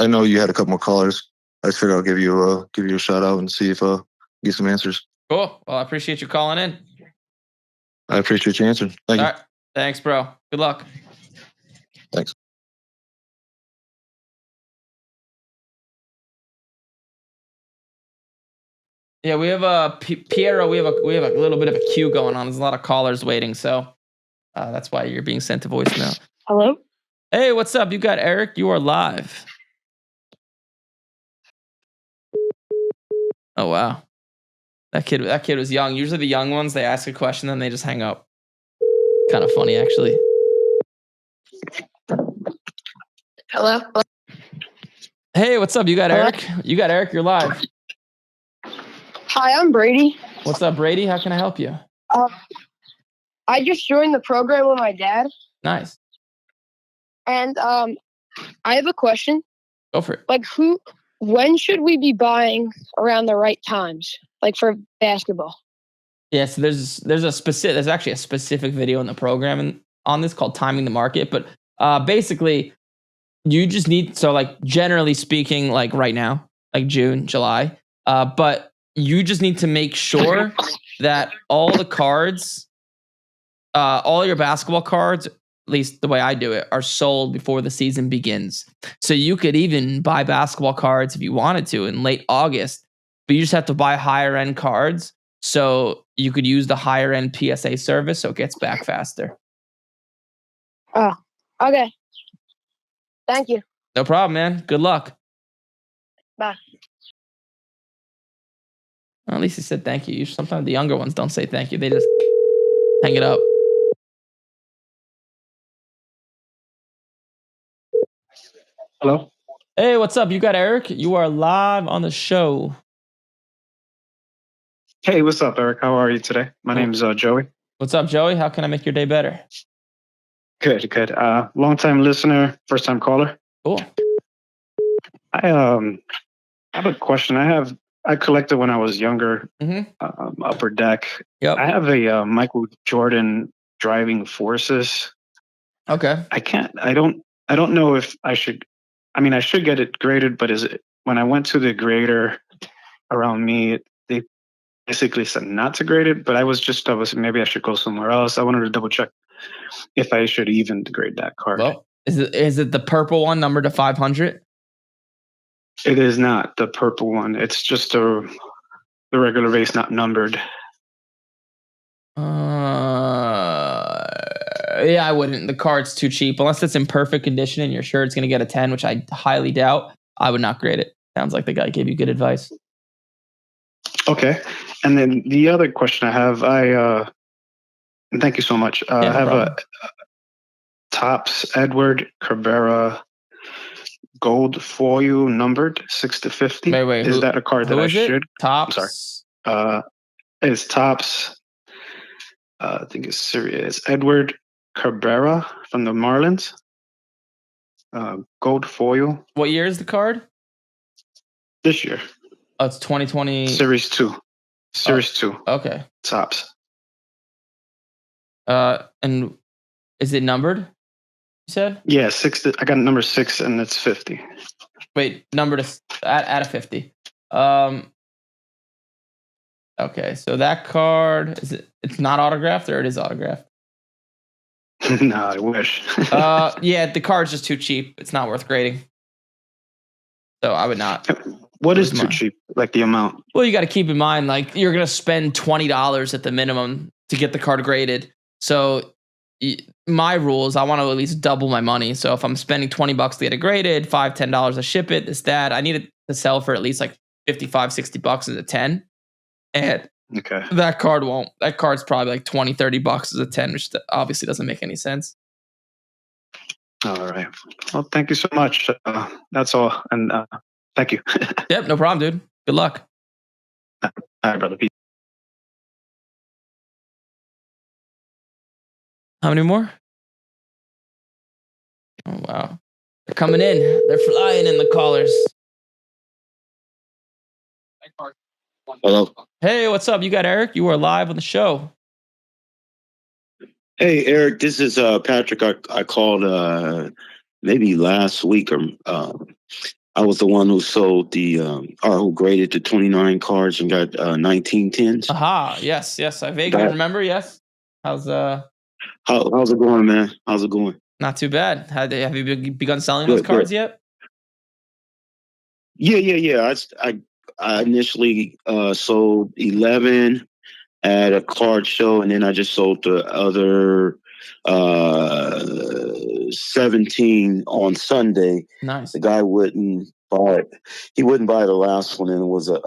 know you had a couple more callers. I just figured I'll give you a shout out and see if get some answers. Cool. Well, I appreciate you calling in. I appreciate you answering. Thank you. All right. Thanks, bro. Good luck. Thanks. Yeah, we have Piero. We have a little bit of a queue going on. There's a lot of callers waiting, so that's why you're being sent to voicemail. Hello? Hey, what's up? You got Eric. You are live. Oh wow, that kid was young. Usually the young ones, they ask a question, then they just hang up. Kind of funny, actually. Hello? Hey, what's up? You got Eric. You got Eric. You're live. Hi, I'm Brady. What's up, Brady? How can I help you? I just joined the program with my dad, Nice. and I have a question. Go for it. Like, when should we be buying around the right times, like for basketball? Yeah, so there's actually a specific video in the program on this called Timing the Market. But basically, you just need, so like generally speaking, like right now, like June, July, but you just need to make sure that all the cards, all your basketball cards, at least the way I do it, are sold before the season begins. So you could even buy basketball cards if you wanted to in late August, but you just have to buy higher end cards. So you could use the higher end PSA service so it gets back faster. Oh, okay. Thank you. No problem, man. Good luck. Bye. Well, at least he said thank you. Sometimes the younger ones don't say thank you. They just hang it up. Hello? Hey, what's up? You got Eric? You are live on the show. Hey, what's up, Eric? How are you today? My name's Joey. What's up, Joey? How can I make your day better? Good. Long-time listener, first-time caller. Cool. I have a question. I collected when I was younger, Upper Deck. Yep. I have a Michael Jordan Driving Forces. Okay. I don't know if I should. I mean, I should get it graded, but when I went to the grader around me, they basically said not to grade it. But maybe I should go somewhere else. I wanted to double check if I should even grade that card. Well, is it the purple one numbered to 500? It is not the purple one. It's just the regular base, not numbered. Yeah, I wouldn't. The card's too cheap. Unless it's in perfect condition and you're sure it's going to get a 10, which I highly doubt, I would not grade it. Sounds like the guy gave you good advice. Okay. And then the other question I have, thank you so much. I have a Topps Edward Cabrera gold foil numbered 6/50. Wait. Is that a card that I should? Topps. I'm sorry. It's Topps. I think it's serious. Edward Cabrera from the Marlins. Gold foil. What year is the card? This year. Oh, it's 2020. Series 2. Series 2. Okay. Topps. And is it numbered? You said? Yeah, 6. I got number 6 and it's 50. Wait, numbered at a 50. Okay, so that card it's not autographed or it is autographed? No, I wish. Yeah, the card's just too cheap. It's not worth grading. So I would not. What is too cheap? Like the amount? Well, you got to keep in mind, like you're going to spend $20 at the minimum to get the card graded. So my rule is I want to at least double my money. So if I'm spending $20 to get it graded, $5, $10 to ship it, that, I need it to sell for at least like $55, $60 as a 10. And okay, that card won't. That card's probably like $20, $30 as a 10, which obviously doesn't make any sense. All right. Well, thank you so much. That's all. And thank you. Yep, no problem, dude. Good luck. All right, brother. Peace. How many more? Oh, wow. They're coming in. They're flying in, the callers. Hello. Hey, what's up? You got Eric? You are live on the show. Hey, Eric, this is Patrick. I called maybe last week, or I was the one who sold or who graded the 29 cards and got 19 tens. Aha, yes. I vaguely remember, yes. How's it going, man? How's it going? Not too bad. Have you begun selling those cards yet? Yeah. I initially sold 11 at a card show, and then I just sold the other 17 on Sunday. Nice. The guy wouldn't buy it. He wouldn't buy the last one, and it was a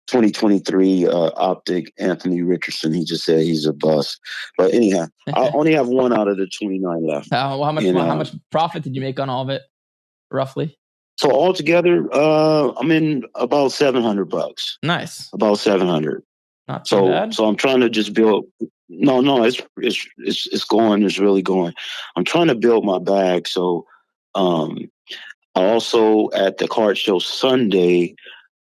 2023 Optic Anthony Richardson. He just said he's a bust. But anyhow, I only have one out of the 29 left. How much profit did you make on all of it, roughly? So altogether, I'm in about $700. Nice. About 700. Not too bad. So I'm trying to just build. No, it's going. It's really going. I'm trying to build my bag. So, I also at the card show Sunday,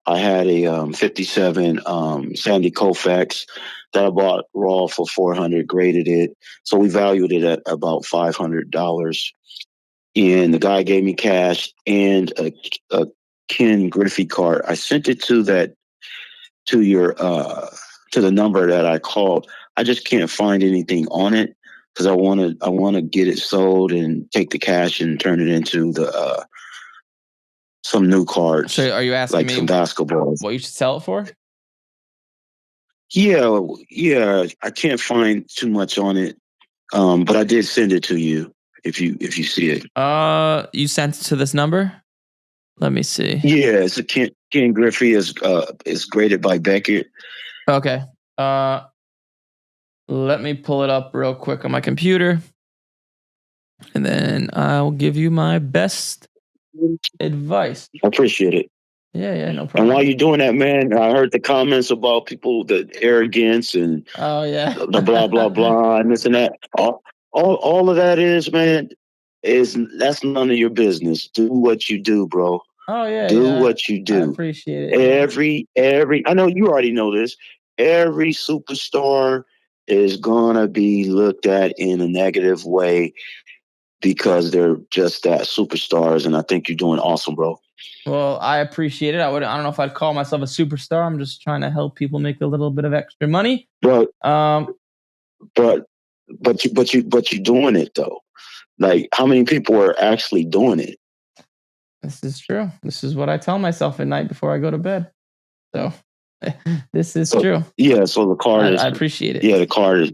I had a 57 Sandy Koufax that I bought raw for 400, graded it. So we valued it at about $500. And the guy gave me cash and a Ken Griffey card. I sent it to your to the number that I called. I just can't find anything on it because I want to get it sold and take the cash and turn it into the some new cards. So are you asking like me some basketballs? what you should sell it for? Yeah, I can't find too much on it. But I did send it to you if you see it. You sent it to this number? Let me see. Yeah, it's a Ken Griffey is graded by Beckett. Okay. Let me pull it up real quick on my computer. And then I'll give you my best advice. I appreciate it. Yeah, no And problem. while you're doing that, man, I heard the comments about people, the arrogance and Oh yeah. the blah blah blah and this and that. All of that is, man, that's none of your business. Do what you do, bro. Oh yeah. Do Yeah. what you I do. appreciate it. Every I know you already know this. Every superstar is gonna be looked at in a negative way because they're just that superstars, and I think you're doing awesome, bro. Well, I appreciate it. I don't know if I'd call myself a superstar. I'm just trying to help people make a little bit of extra money. But Um, but you're doing it though. Like, how many people are actually doing it? This is true. This is what I tell myself at night before I go to bed. So this is true. Yeah. So the card I appreciate it. Yeah, the card is.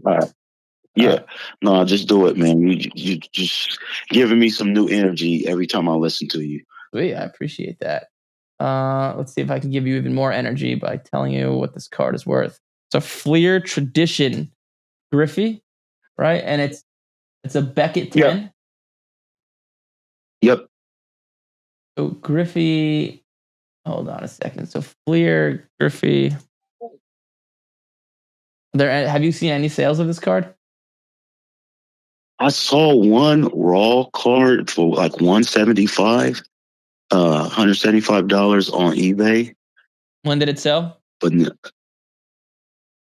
Yeah, no, just do it, man. You just giving me some new energy every time I listen to you. Sweet, I appreciate that. Let's see if I can give you even more energy by telling you what this card is worth. It's a Fleer Tradition Griffey, right? And it's a Beckett 10. Yep. So Griffey, hold on a second. So Fleer Griffey. Have you seen any sales of this card? I saw one raw card for like $175 on eBay. When did it sell? But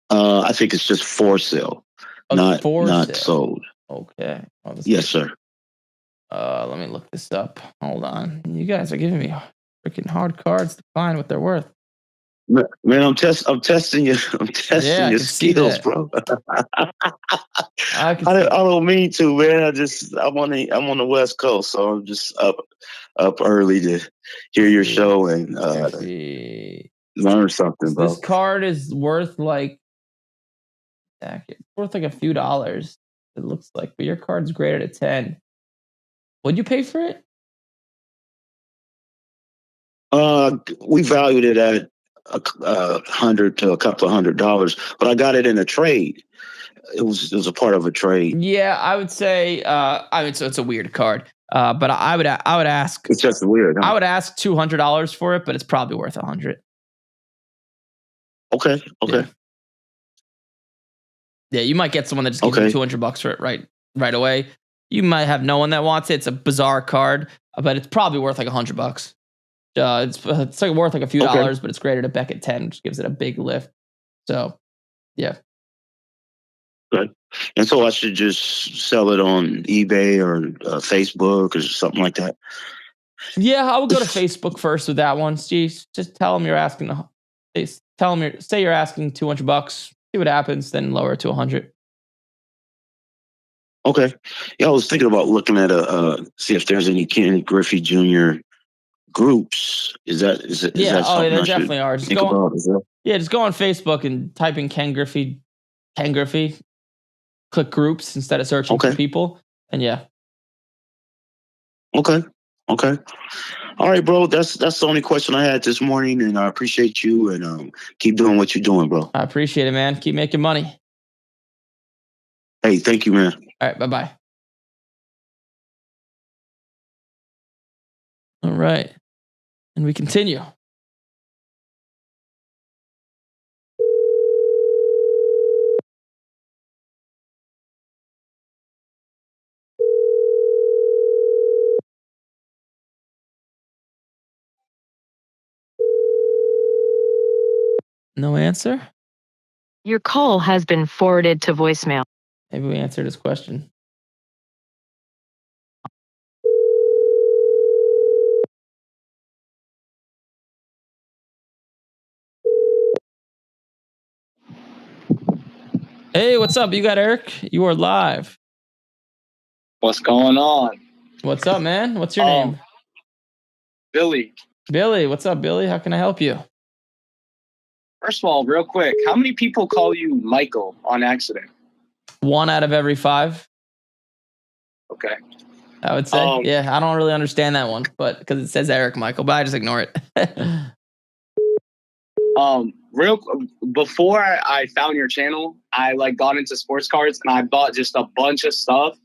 I think it's just for sale, not sold. Okay. Yes, sir. Let me look this up. Hold on. You guys are giving me freaking hard cards to find what they're worth. Man, I'm testing you. I'm testing your skills, bro. I don't mean to, man. I'm on the West Coast, so I'm just up early to hear your show and learn something, bro. This card is worth like a few dollars. It looks like, but your card's graded at 10. What'd you pay for it? We valued it at $100 to a couple of $100, but I got it in a trade. It was a part of a trade. Yeah, I would say. So it's a weird card. But I would ask. It's just weird. Huh? I would ask $200 for it, but it's probably worth $100. Okay. Yeah, you might get someone that just gives you $200 for it right away. You might have no one that wants it. It's a bizarre card, but it's probably worth like $100. It's like worth like a few dollars, but it's graded at Beckett 10, which gives it a big lift. So, yeah. Good. And so I should just sell it on eBay or Facebook or something like that. Yeah, I would go to Facebook first with that one. Just tell them you're asking. Say you're asking $200. See what happens, then lower it to $100. Okay. Yeah, I was thinking about looking at see if there's any Ken Griffey Jr. groups. Is that something there I definitely are. Just go on Facebook and type in Ken Griffey. Click groups instead of searching for people. And yeah. Okay. All right, bro. That's the only question I had this morning, and I appreciate you and keep doing what you're doing, bro. I appreciate it, man. Keep making money. Hey, thank you, man. All right, bye-bye. All right. And we continue. No answer? Your call has been forwarded to voicemail. Maybe we answered his question. Hey, what's up? You got Eric? You are live. What's going on? What's up, man? What's your name? Billy. Billy. What's up, Billy? How can I help you? First of all, real quick, how many people call you Michael on accident? 1 out of every 5. Okay. I would say. Yeah, I don't really understand that one, but because it says Eric Michael, but I just ignore it. Before I found your channel, I got into sports cards and I bought just a bunch of stuff,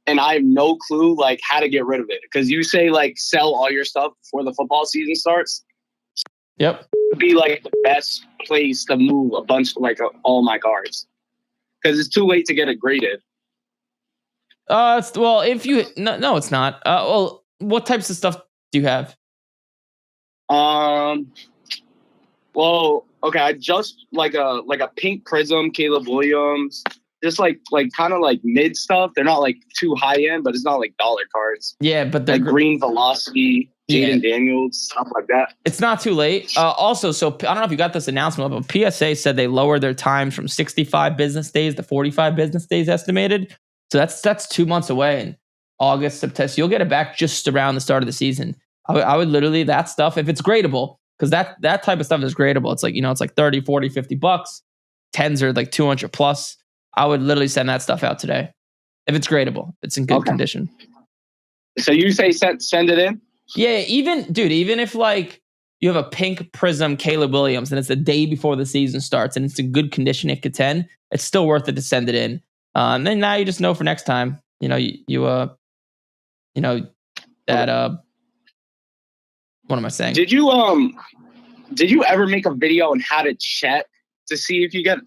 and I have no clue how to get rid of it, because you say sell all your stuff before the football season starts. Yep. It would be the best place to move a bunch of all my cards, because it's too late to get it graded. If you no, it's not. Well, what types of stuff do you have? Well, okay, I just a pink Prism, Caleb Williams, just kind of mid stuff. They're not too high end, but it's not dollar cards. Yeah, but they're Green Velocity, Jaden Daniels, stuff like that. It's not too late. Also, so I don't know if you got this announcement, but PSA said they lowered their times from 65 business days to 45 business days estimated. So that's 2 months away in August, September. So you'll get it back just around the start of the season. I would literally, that stuff, if it's gradable, because that type of stuff is gradable. It's it's 30, 40, 50 bucks. 10s are 200 plus. I would literally send that stuff out today. If it's gradable, it's in good condition. So you say send it in? Yeah, even if you have a pink Prism Caleb Williams and it's the day before the season starts and it's in good condition at K10, it's still worth it to send it in. And then now you just know for next time, what am I saying? Did you ever make a video on how to check to see if you get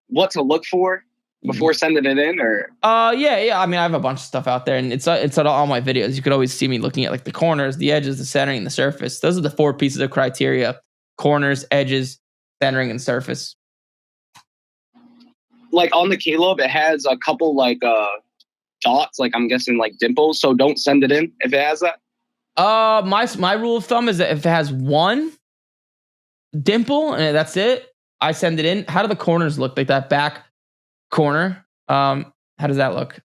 what to look for before sending it in, or? Yeah. I mean, I have a bunch of stuff out there, and it's on all my videos. You could always see me looking at the corners, the edges, the centering, the surface. Those are the 4 pieces of criteria: corners, edges, centering, and surface. On the Caleb, it has a couple dots, I'm guessing dimples. So don't send it in if it has that. My rule of thumb is that if it has 1 dimple and that's it, I send it in. How do the corners look? That back corner. How does that look?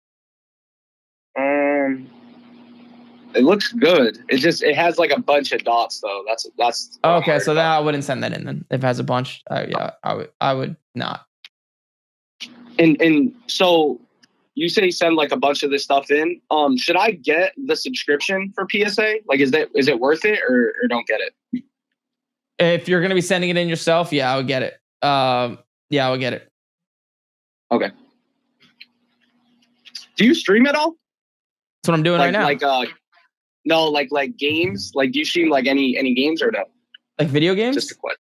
It looks good. It has a bunch of dots though. That's okay. So then I wouldn't send that in then. If it has a bunch, I would not. And so you say send a bunch of this stuff in. Should I get the subscription for PSA? Is it worth it or don't get it? If you're gonna be sending it in yourself, yeah, I would get it. I would get it. Okay. Do you stream at all? That's what I'm doing right now. No, games. Do you stream any games or no? Video games? Just a question.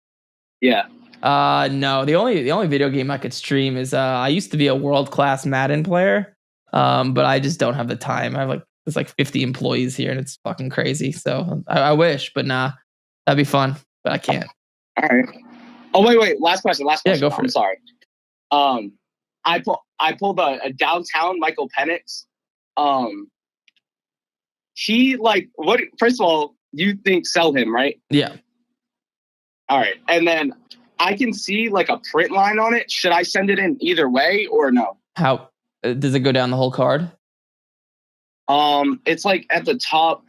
Yeah. No. The only video game I could stream is I used to be a world-class Madden player, but I just don't have the time. I have there's 50 employees here, and it's fucking crazy. So I wish, but nah, that'd be fun, but I can't. All right. Oh wait. Last question. Yeah, go for it. I'm sorry. I pulled a downtown Michael Penix. He what? First of all, you think sell him, right? Yeah. All right, and then I can see a print line on it. Should I send it in either way or no? How does it go down the whole card? It's at the top,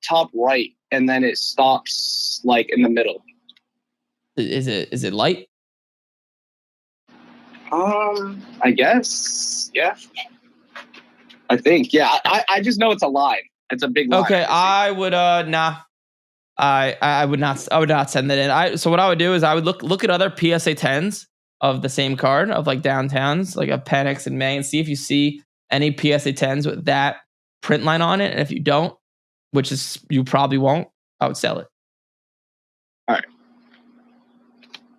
top right, and then it stops in the middle. Is it light? I guess, yeah. I think, yeah. I just know it's a line. It's a big line. Okay, I would nah. I would not send that in. So what I would do is I would look at other PSA 10s of the same card of downtowns, a Penix and May, and see if you see any PSA 10s with that print line on it. And if you don't, which is you probably won't, I would sell it. All right.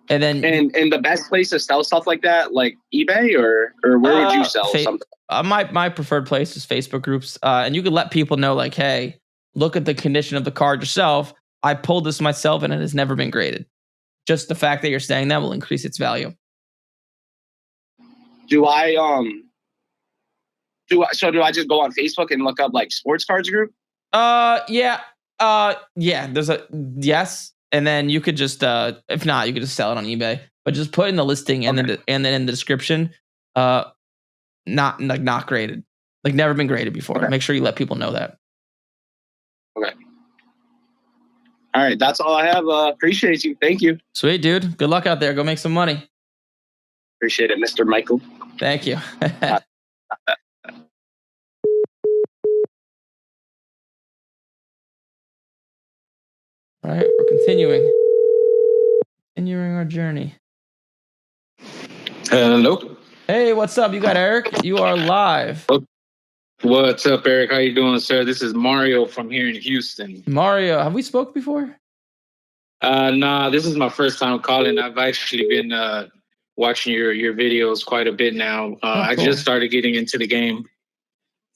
And then and the best place to sell stuff like that, eBay or where would you sell something? My preferred place is Facebook groups, and you could let people know hey, look at the condition of the card yourself. I pulled this myself, and it has never been graded. just the fact that you're saying that will increase its value. Do I just go on Facebook and look up like sports cards group? Yeah. There's a yes. And then you could just if not, you could just sell it on eBay. But just put in the listing and then in the description, not graded. Like never been graded before. Okay. Make sure you let people know that. Okay. All right, that's all I have. Appreciate you. Thank you. Sweet, dude. Good luck out there. Go make some money. Appreciate it, Mr. Michael. Thank you. All right, we're continuing our journey. Hello. Hey, what's up? You got Eric? You are live. What's up, Eric? How you doing, sir? This is Mario from here in Houston. Mario, have we spoke before? Nah, this is my first time calling. I've actually been watching your videos quite a bit now. Cool. I just started getting into the game.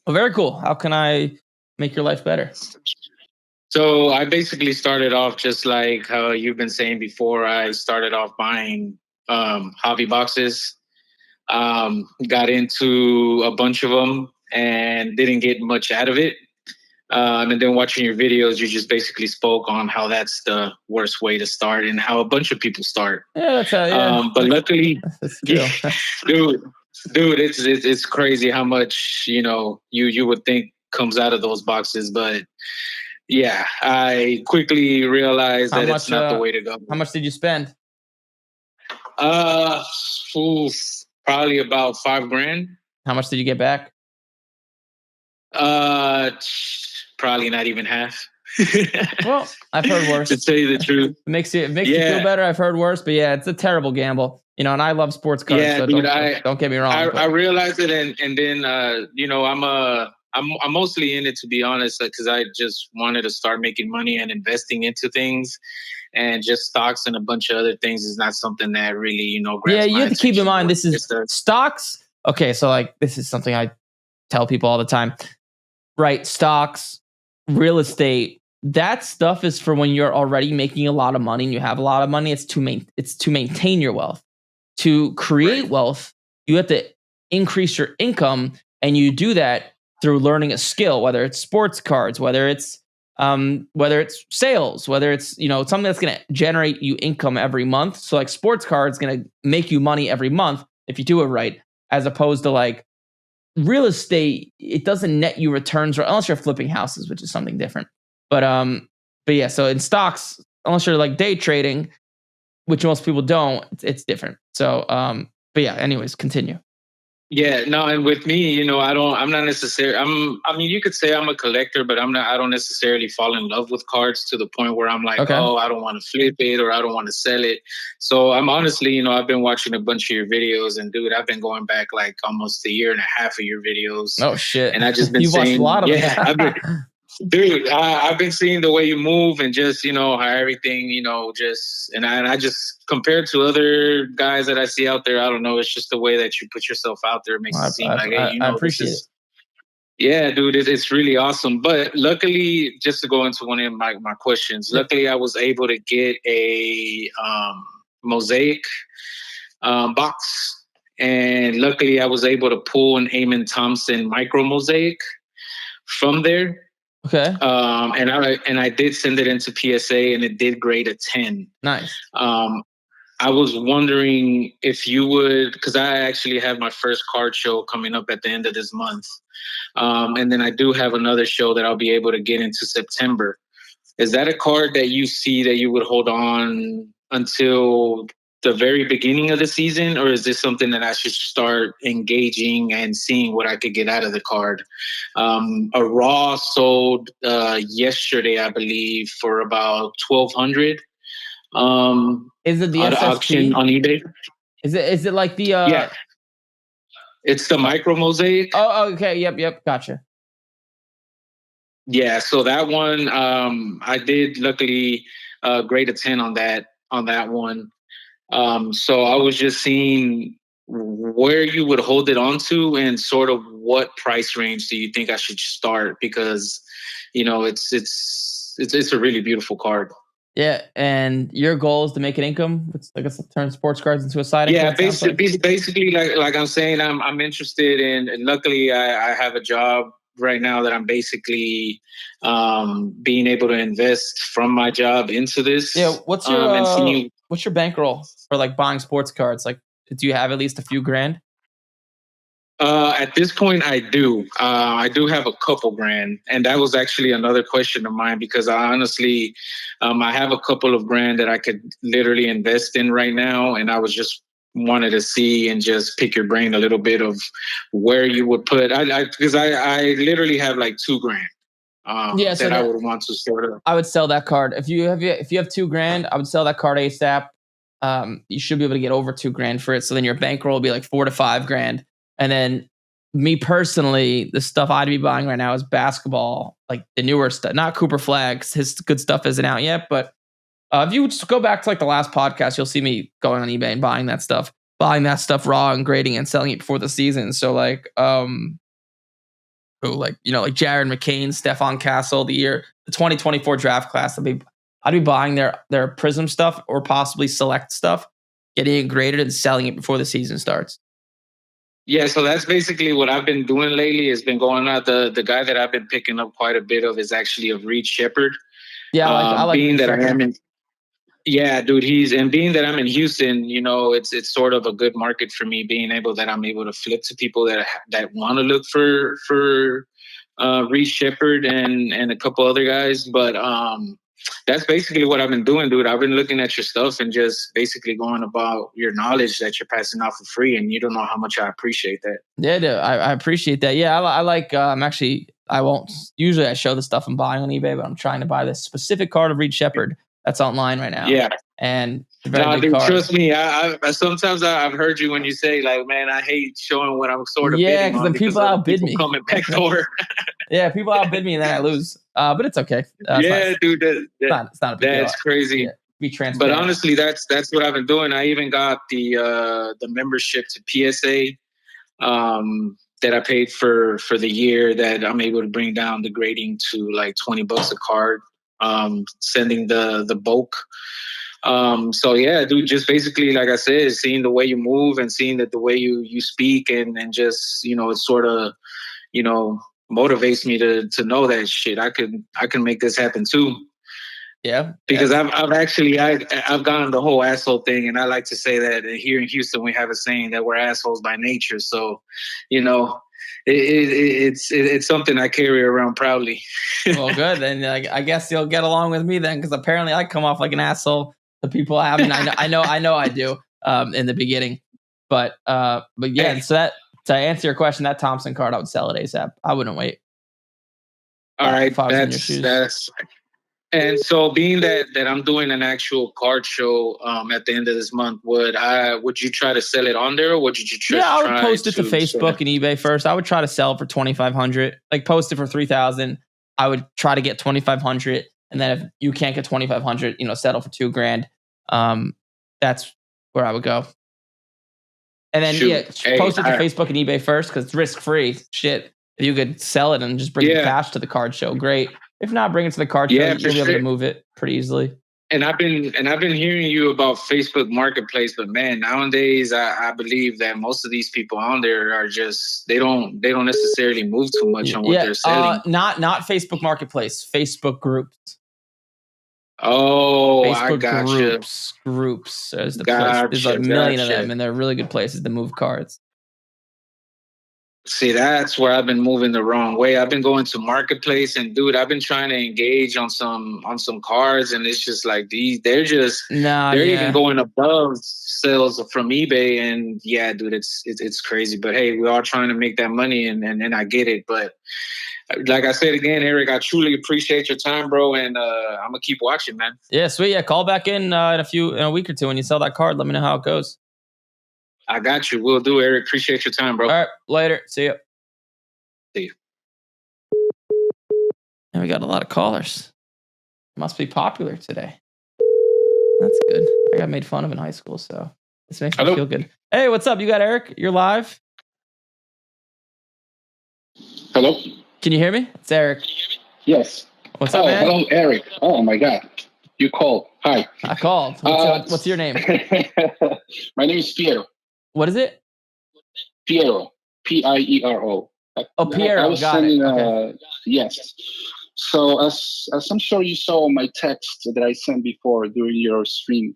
Oh, very cool. How can I make your life better? So I basically started off just like how you've been saying before. I started off buying hobby boxes. Got into a bunch of them and didn't get much out of it. And then watching your videos, you just basically spoke on how that's the worst way to start and how a bunch of people start. Yeah, that's how. Yeah. But luckily, That's true. dude, it's crazy how much you would think comes out of those boxes. But yeah, I quickly realized that it's not the way to go. How much did you spend? Probably about $5,000. How much did you get back? Probably not even half. Well, I've heard worse. To tell you the truth, It makes you feel better. I've heard worse, but yeah, it's a terrible gamble. And I love sports cards. Yeah, so dude, don't get me wrong. I realized it, and then I'm mostly in it, to be honest, because I just wanted to start making money and investing into things, and just stocks and a bunch of other things is not something that really grabs you have to keep in mind this is the stocks. Okay, so like this is something I tell people all the time. Right, stocks, real estate, that stuff is for when you're already making a lot of money and you have a lot of money. It's to maintain your wealth. To create wealth, you have to increase your income, and you do that through learning a skill, whether it's sports cards, whether it's sales, whether it's something that's going to generate you income every month. So like sports cards going to make you money every month if you do it right, as opposed to like real estate. It doesn't net you returns, unless you're flipping houses, which is something different. But yeah. So in stocks, unless you're like day trading, which most people don't, it's different. So but yeah. Anyways, continue. Yeah, no, and with me, I'm not necessarily. You could say I'm a collector, but I'm not. I don't necessarily fall in love with cards to the point where I'm like, oh, I don't want to flip it or I don't want to sell it. So I'm honestly, I've been watching a bunch of your videos, and dude, I've been going back like almost a year and a half of your videos. Oh shit! And I just been You've watched a lot of them. Dude, I've been seeing the way you move and just, how everything, I just, compared to other guys that I see out there, I don't know, it's just the way that you put yourself out there. It makes it seem like, hey, I appreciate it. Yeah, dude, it's really awesome. But luckily, just to go into one of my questions, luckily I was able to get a mosaic box. And luckily I was able to pull an Eamon Thompson micro mosaic from there. Okay. And I did send it into PSA, and it did grade a 10. Nice. I was wondering if you would, because I actually have my first card show coming up at the end of this month. And then I do have another show that I'll be able to get into September. Is that a card that you see that you would hold on until the very beginning of the season, or is this something that I should start engaging and seeing what I could get out of the card? A raw sold yesterday, I believe, for about $1,200. Is it the SSP? Auction on eBay? Is it like the Yeah, it's the micro mosaic. Oh, okay. Yep. Gotcha. Yeah, so that one, I did luckily grade a 10 on that one. So I was just seeing where you would hold it onto and sort of what price range do you think I should start, because it's a really beautiful card. Yeah, and your goal is to make an income. It's, I guess, turn sports cards into a side Yeah, income. it sounds like. basically, like I'm saying, I'm interested in. And luckily, I have a job right now that I'm basically being able to invest from my job into this. Yeah, what's your and seeing, what's your bankroll for like buying sports cards? Like, do you have at least a few grand? At this point, I do. I do have a couple grand, and that was actually another question of mine because I honestly, I have a couple of grand that I could literally invest in right now, and I was just wanted to see and just pick your brain a little bit of where you would put. Because I literally have like 2 grand. Yeah, so that I would want to sort of. I would sell that card if you have 2 grand. I would sell that card ASAP. You should be able to get over 2 grand for it. So then your bankroll will be like 4 to 5 grand. And then me personally, the stuff I'd be buying right now is basketball, like the newer stuff, not Cooper Flagg. His good stuff isn't out yet. But if you just go back to like the last podcast, you'll see me going on eBay and buying that stuff raw and grading and selling it before the season. So like, like Jared McCain, Stephon Castle, the 2024 draft class. I'd be buying their Prism stuff or possibly select stuff, getting it graded and selling it before the season starts. Yeah, so that's basically what I've been doing lately. Has been going out. The guy that I've been picking up quite a bit of is actually of Reed Shepherd. Yeah, I like being Reed that Shepherd. I am in. Yeah, dude, being that I'm in Houston, it's sort of a good market for me. Being able to flip to people that want to look for Reed Shepherd and a couple other guys, but that's basically what I've been doing, dude. I've been looking at your stuff and just basically going about your knowledge that you're passing out for free, and you don't know how much I appreciate that. Yeah, dude, I appreciate that. Yeah, I like. Actually, I won't. Usually, I show the stuff I'm buying on eBay, but I'm trying to buy this specific card of Reed Shepherd that's online right now. Yeah, and it's a very no, big dude, card. trust me. I sometimes I've heard you when you say like, man, I hate showing what I'm sort of Yeah, bidding on because people outbid me. coming back door. Yeah, people outbid me and then I lose. But it's okay. Yeah, dude, it's not a big deal. that's crazy. Yeah, be transparent. But honestly, that's what I've been doing. I even got the membership to PSA that I paid for the year that I'm able to bring down the grading to like $20 a card. Sending the bulk. So yeah, dude, just basically, like I said, seeing the way you move and seeing that the way you speak and just, it sort of, motivates me to know that shit, I can make this happen too. Yeah. Because I've gone the whole asshole thing, and I like to say that here in Houston we have a saying that we're assholes by nature. So, it's something I carry around proudly. Well, good. Then I guess you'll get along with me then, because apparently I come off like an asshole to people. I mean, I know I do in the beginning, but yeah. So that to answer your question, that Thompson card, I would sell it ASAP. I wouldn't wait. All right, that's. And so, being that I'm doing an actual card show at the end of this month, would you try to sell it on there, or would you try? Yeah, I would post it to Facebook and eBay first. I would try to sell it for $2,500. Like post it for $3,000. I would try to get $2,500, and then if you can't get $2,500, settle for $2 grand. That's where I would go. And then post it to Facebook and eBay first because it's risk free. Shit, if you could sell it and just bring the cash to the card show, great. If not, bring it to the card show. You'll be able to move it pretty easily. And I've been hearing you about Facebook Marketplace, but man, nowadays I believe that most of these people on there are just they don't necessarily move too much on what they're selling. Not Facebook Marketplace, Facebook groups. Oh, Facebook I gotcha. Groups. There's place. There's a million of them, and they're really good places to move cards. See, that's where I've been moving the wrong way. I've been going to Marketplace, and dude, I've been trying to engage on some cards, and it's just like they're even going above sales from eBay, and yeah, dude, it's crazy. But hey, we're all trying to make that money, and I get it. But like I said again, Eric, I truly appreciate your time, bro, and I'm gonna keep watching, man. Yeah, sweet. Yeah, call back in a week or two when you sell that card. Let me know how it goes. I got you. Will do, Eric. Appreciate your time, bro. All right, later. See you. See you. And we got a lot of callers. Must be popular today. That's good. I got made fun of in high school, so this makes me feel good. Hey, what's up? You got Eric? You're live. Hello? Can you hear me? It's Eric. Yes. What's up, man? Hello, Eric. Oh, my God. You called. Hi. I called. What's your name? My name is Piero. What is it? Piero. Piero. Oh, Piero. I was got sending. it. Okay. Yes. So as I'm sure you saw my text that I sent before during your stream,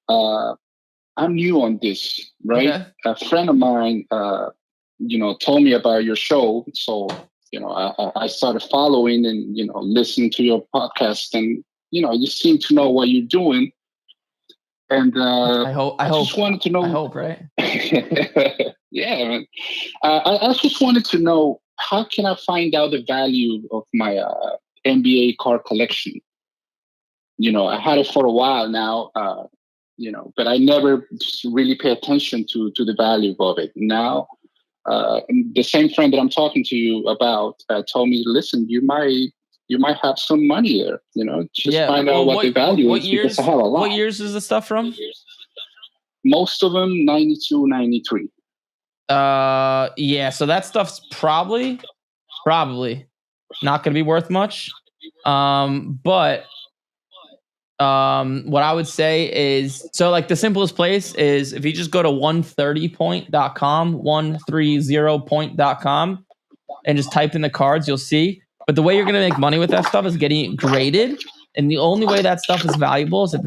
I'm new on this, right? Okay. A friend of mine, told me about your show, so I started following and listening to your podcast, and you seem to know what you're doing. And I just wanted to know. I hope, right? Yeah, man. I just wanted to know, how can I find out the value of my NBA card collection? I had it for a while now, but I never really pay attention to the value of it. Now, the same friend that I'm talking to you about told me, listen, you might have some money there. Just find out what the value is, because I have a lot. What years is the stuff from? Most of them 92, 93. Yeah. So that stuff's probably not going to be worth much. But what I would say is, so like the simplest place is if you just go to 130point.com, 130point.com, and just type in the cards, you'll see. But the way you're going to make money with that stuff is getting it graded. And the only way that stuff is valuable is if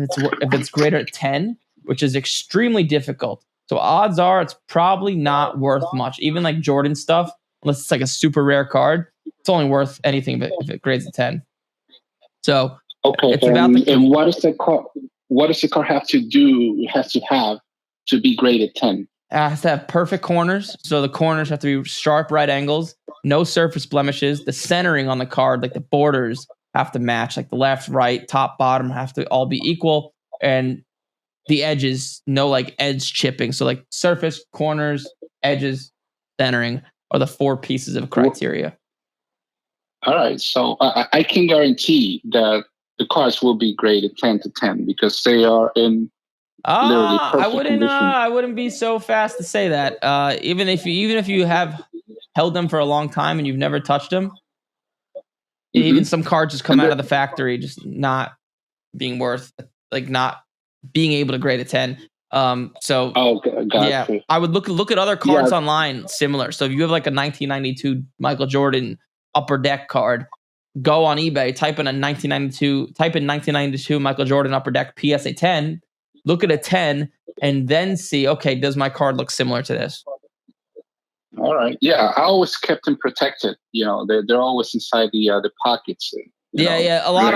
it's greater at 10, which is extremely difficult. So odds are it's probably not worth much. Even like Jordan stuff, unless it's like a super rare card, it's only worth anything if it grades a 10. So okay, it's about and what does the car have to have to be graded 10? It has to have perfect corners. So the corners have to be sharp right angles, no surface blemishes. The centering on the card, like the borders, have to match. Like the left, right, top, bottom have to all be equal. And the edges, no like edge chipping. So like surface, corners, edges, centering are the 4 pieces of criteria. All right. So I can guarantee that the cards will be graded 10 to 10 because they are in literally perfect condition. I wouldn't be so fast to say that. Even if you have held them for a long time and you've never touched them, even some cards just come out of the factory just not being worth, like not being able to grade a 10. So yeah, I would look at other cards online similar. So if you have like a 1992 Michael Jordan upper deck card, go on eBay, type in 1992 Michael Jordan upper deck PSA 10, look at a 10, and then see, okay, does my card look similar to this? All right. Yeah, I always kept them protected. They're always inside the pockets. Yeah. A lot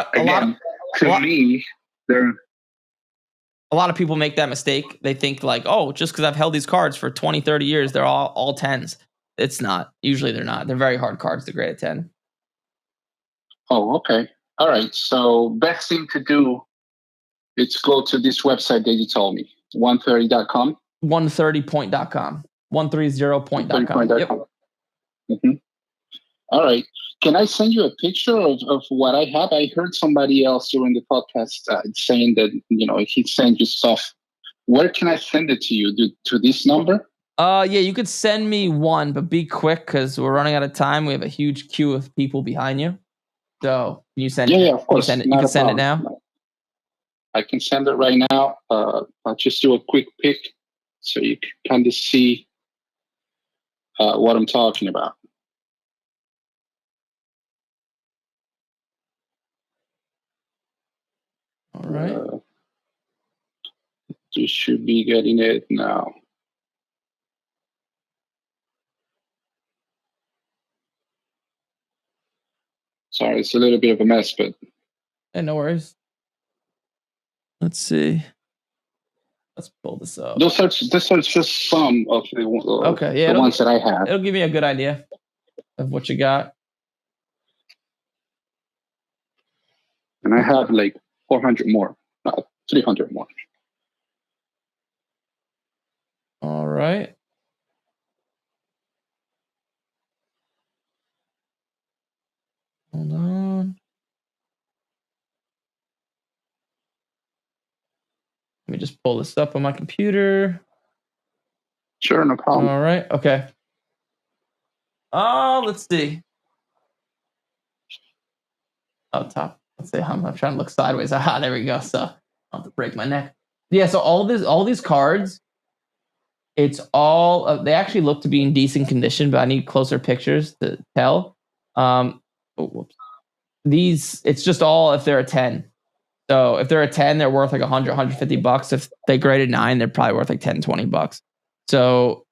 of people make that mistake. They think like, oh, just because I've held these cards for 20, 30 years, they're all 10s. It's not. Usually they're not. They're very hard cards to grade a 10. Oh, okay. All right. So best thing to do is go to this website that you told me, 130.com. 130point.com. 130point.com. Yep. Mm-hmm. All right. Can I send you a picture of what I have? I heard somebody else during the podcast saying that, he sent you stuff. Where can I send it to you? To this number? Yeah, you could send me one, but be quick because we're running out of time. We have a huge queue of people behind you. So can you send it? Yeah, of course. You can send it now. I can send it right now. I'll just do a quick pic so you can kind of see what I'm talking about. All right. You should be getting it now. Sorry, it's a little bit of a mess, but hey, no worries. Let's see. Let's pull this up. Those are just some of the ones that I have. It'll give me a good idea of what you got. And I have like 400 more, 300 more. All right. Hold on. Let me just pull this up on my computer. Sure, no problem. All right. Okay. Let's see. Oh, top let's see. I'm trying to look sideways. Aha, there we go. So I'll have to break my neck. Yeah. So all these cards, it's all they actually look to be in decent condition, but I need closer pictures to tell. Whoops. These, it's just all if they're a 10. So if they're a 10, they're worth like 100, 150 bucks. If they graded 9, they're probably worth like 10, 20 bucks. So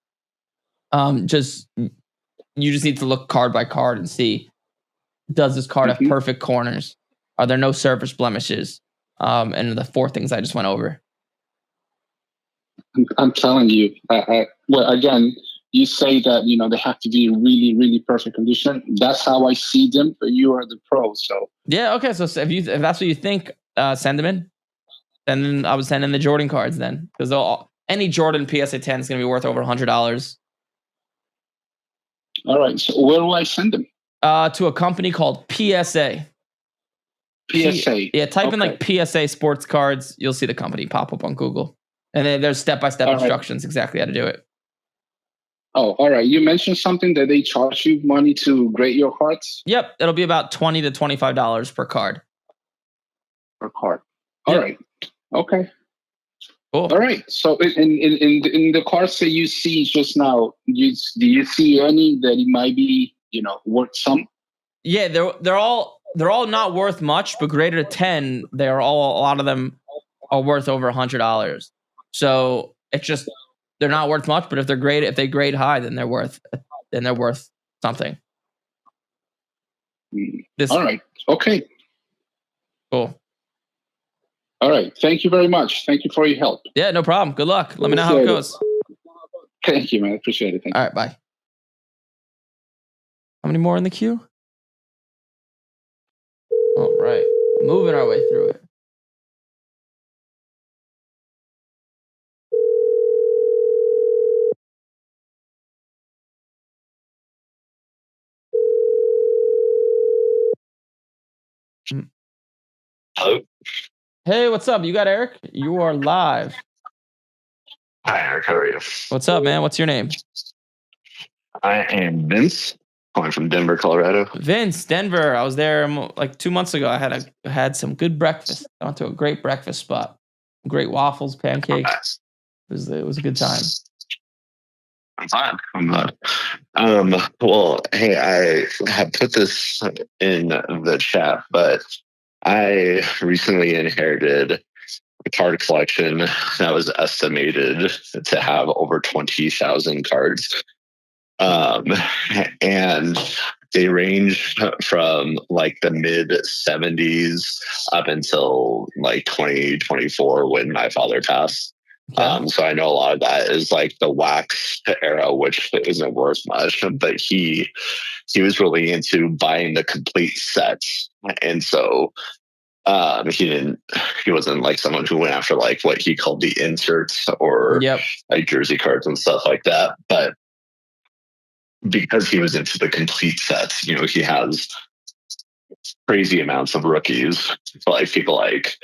just you just need to look card by card and see, does this card have perfect corners? Are there no surface blemishes? And the 4 things I just went over. I'm telling you, well, again, you say that, they have to be in really, really perfect condition. That's how I see them, but you are the pro. So yeah, okay. So if that's what you think, send them in. And then I would send in the Jordan cards then, because any Jordan PSA 10 is going to be worth over $100. All right. So where do I send them? To a company called PSA. PSA. Yeah, type in like PSA sports cards. You'll see the company pop up on Google. And then there's step-by-step instructions exactly how to do it. Oh, all right. You mentioned something that they charge you money to grade your cards? Yep. It'll be about $20 to $25 per card. Per card. All right. Okay. Cool. All right. So in the cards that you see just now, do you see any that it might be, worth some? Yeah, they're all not worth much, but greater to 10, a lot of them are worth over $100. So it's just they're not worth much, but if they grade high, then they're worth something. All right. Okay. Cool. All right. Thank you very much. Thank you for your help. Yeah, no problem. Good luck. Let me know how it goes. Thank you, man. Appreciate it. Thank you. All right, bye. How many more in the queue? All right. Moving our way through it. Hello. Hey, what's up? You got Eric? You are live. Hi, Eric. How are you? What's up, man? What's your name? I am Vince, calling from Denver, Colorado. Vince, Denver. I was there like 2 months ago. I had some good breakfast. I went to a great breakfast spot. Great waffles, pancakes. It was a good time. I'm fine. I'm not. Well, hey, I have put this in the chat, but I recently inherited a card collection that was estimated to have over 20,000 cards. And they range from like the mid 70s up until like 2024 when my father passed. So I know a lot of that is like the wax era, which isn't worth much, but he was really into buying the complete sets. And so he wasn't like someone who went after like what he called the inserts or like jersey cards and stuff like that. But because he was into the complete sets, he has crazy amounts of rookies. Like people like,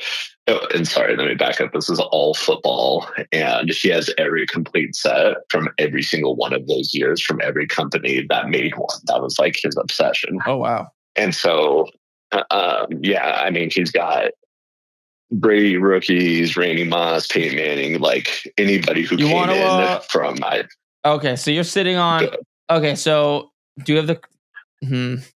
and sorry, let me back up. This is all football. And he has every complete set from every single one of those years from every company that made one. That was like his obsession. Oh, wow. And so, I mean, he's got Brady rookies, Randy Moss, Peyton Manning, like anybody who came in from. Okay, so you're sitting on. Okay, so do you have the?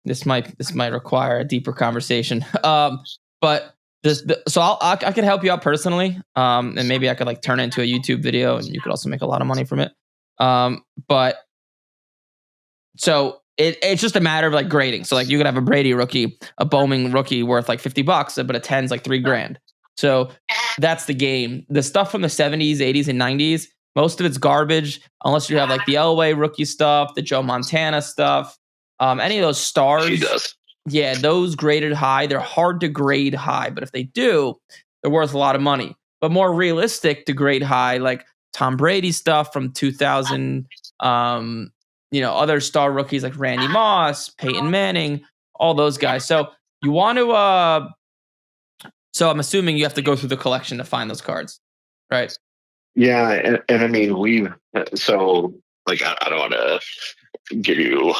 This might require a deeper conversation. But I could help you out personally. And maybe I could like turn it into a YouTube video, and you could also make a lot of money from it. But so it's just a matter of like grading. So like you could have a Brady rookie, a Bowman rookie worth like $50, but a 10's like $3,000. So that's the game. The stuff from the 70s, 80s, and 90s, most of it's garbage, unless you have like the Elway rookie stuff, the Joe Montana stuff, any of those stars. He does. Yeah, those graded high. They're hard to grade high, but if they do, they're worth a lot of money. But more realistic to grade high, like Tom Brady stuff from 2000, other star rookies like Randy Moss, Peyton Manning, all those guys. So you want to. So I'm assuming you have to go through the collection to find those cards, right? Yeah, and I mean I don't want to give you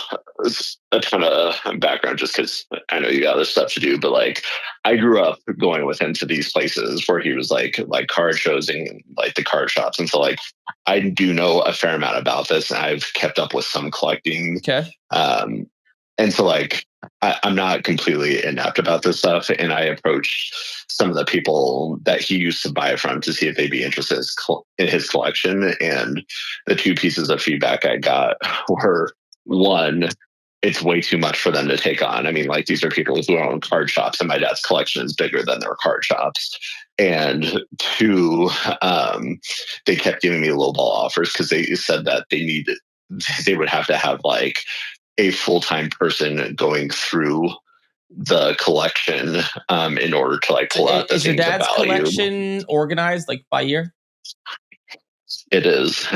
a ton of background just because I know you got other stuff to do, but like I grew up going with him to these places where he was like card shows and like the card shops. And so like I do know a fair amount about this, and I've kept up with some collecting. Okay. And so like I'm not completely inept about this stuff, and I approached some of the people that he used to buy from to see if they'd be interested in his collection. And the two pieces of feedback I got were, one, it's way too much for them to take on. I mean, like these are people who own card shops, and my dad's collection is bigger than their card shops. And two, they kept giving me lowball offers because they said that they would have to have like a full-time person going through the collection in order to like pull out the Is your things of dad's value. collection organized like by year? It is.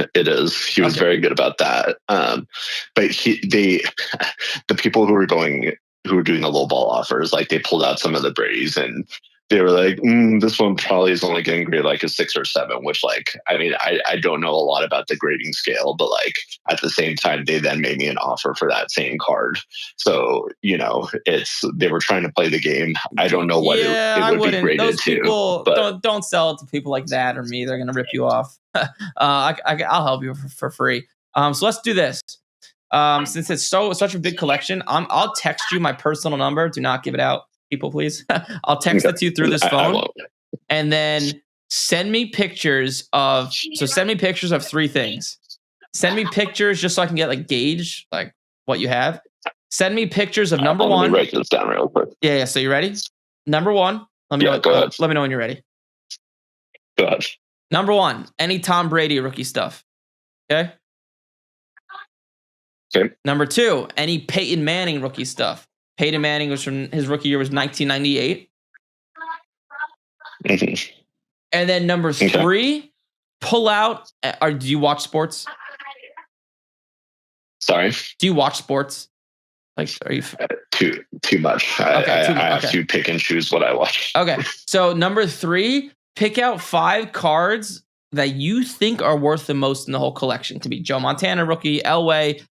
He was very good about that. But the people who were doing the low ball offers, like they pulled out some of the Brady's and they were like, this one probably is only getting graded like a 6 or 7, which like, I mean, I don't know a lot about the grading scale, but like at the same time, they then made me an offer for that same card. So, you know, they were trying to play the game. I don't know what it would be graded Those to. people, But don't sell it to people like that or me. They're going to rip you off. I'll help you for free. So let's do this. Since it's such a big collection, I'll text you my personal number. Do not give it out, people, please. I'll text it to you through this phone, and then send me pictures of 3 things. Send me pictures just so I can get like gauge like what you have. Send me pictures of number one. Let me write this down real quick. Yeah. So you ready? Number one. Let me know. Let me know when you're ready. Go ahead. Number one, any Tom Brady rookie stuff. Okay. Okay. Number 2, any Peyton Manning rookie stuff. Peyton Manning was from his rookie year was 1998. Mm-hmm. And then number 3, pull out. Or do you watch sports? Sorry. Do you watch sports? Like, are you too much? I have to pick and choose what I watch. Okay. So number 3, pick out 5 cards that you think are worth the most in the whole collection. Could be Joe Montana rookie, Elway.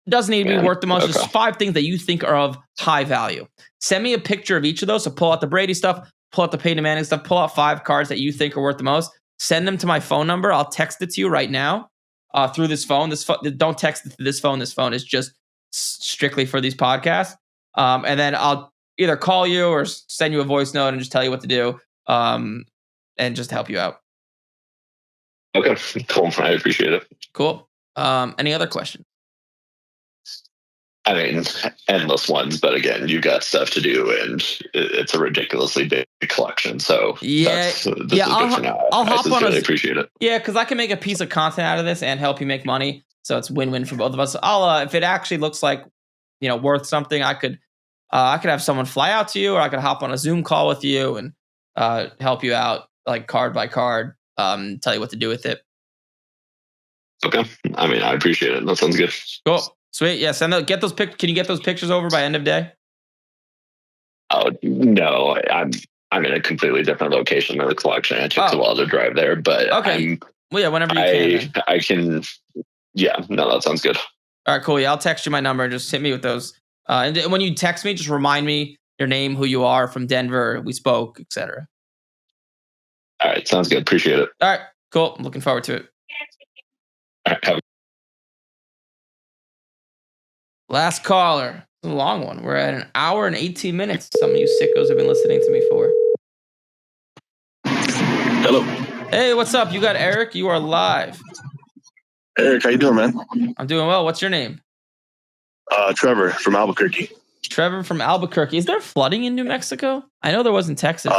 Doesn't need to be worth the most. Just 5 things that you think are of high value. Send me a picture of each of those. So pull out the Brady stuff, pull out the Peyton Manning stuff, pull out 5 cards that you think are worth the most. Send them to my phone number. I'll text it to you right now through this phone. Don't text it to this phone. This phone is just strictly for these podcasts. And then I'll either call you or send you a voice note and just tell you what to do and just help you out. Okay, cool. I appreciate it. Cool. Any other questions? I mean, endless ones, but again, you got stuff to do, and it's a ridiculously big collection. So this is good for now. I sincerely appreciate it. Yeah, because I can make a piece of content out of this and help you make money, so it's win-win for both of us. If it actually looks like worth something, I could have someone fly out to you, or I could hop on a Zoom call with you and help you out like card by card, tell you what to do with it. Okay, I mean, I appreciate it. That sounds good. Cool. Sweet. Yeah. Get those Can you get those pictures over by end of day? Oh no, I'm in a completely different location than the collection. It took a while to drive there, but okay. Well, yeah, whenever you can. I can. Yeah. No, that sounds good. All right. Cool. Yeah, I'll text you my number. Just hit me with those. And when you text me, just remind me your name, who you are, from Denver, we spoke, etc. All right. Sounds good. Appreciate it. All right. Cool. I'm looking forward to it. All right. Last caller. It's a long one. We're at 1 hour and 18 minutes. Some of you sickos have been listening to me for. Hello. Hey, what's up? You got Eric. You are live. Eric, how you doing, man? I'm doing well. What's your name? Trevor from Albuquerque. Trevor from Albuquerque. Is there flooding in New Mexico? I know there was in Texas.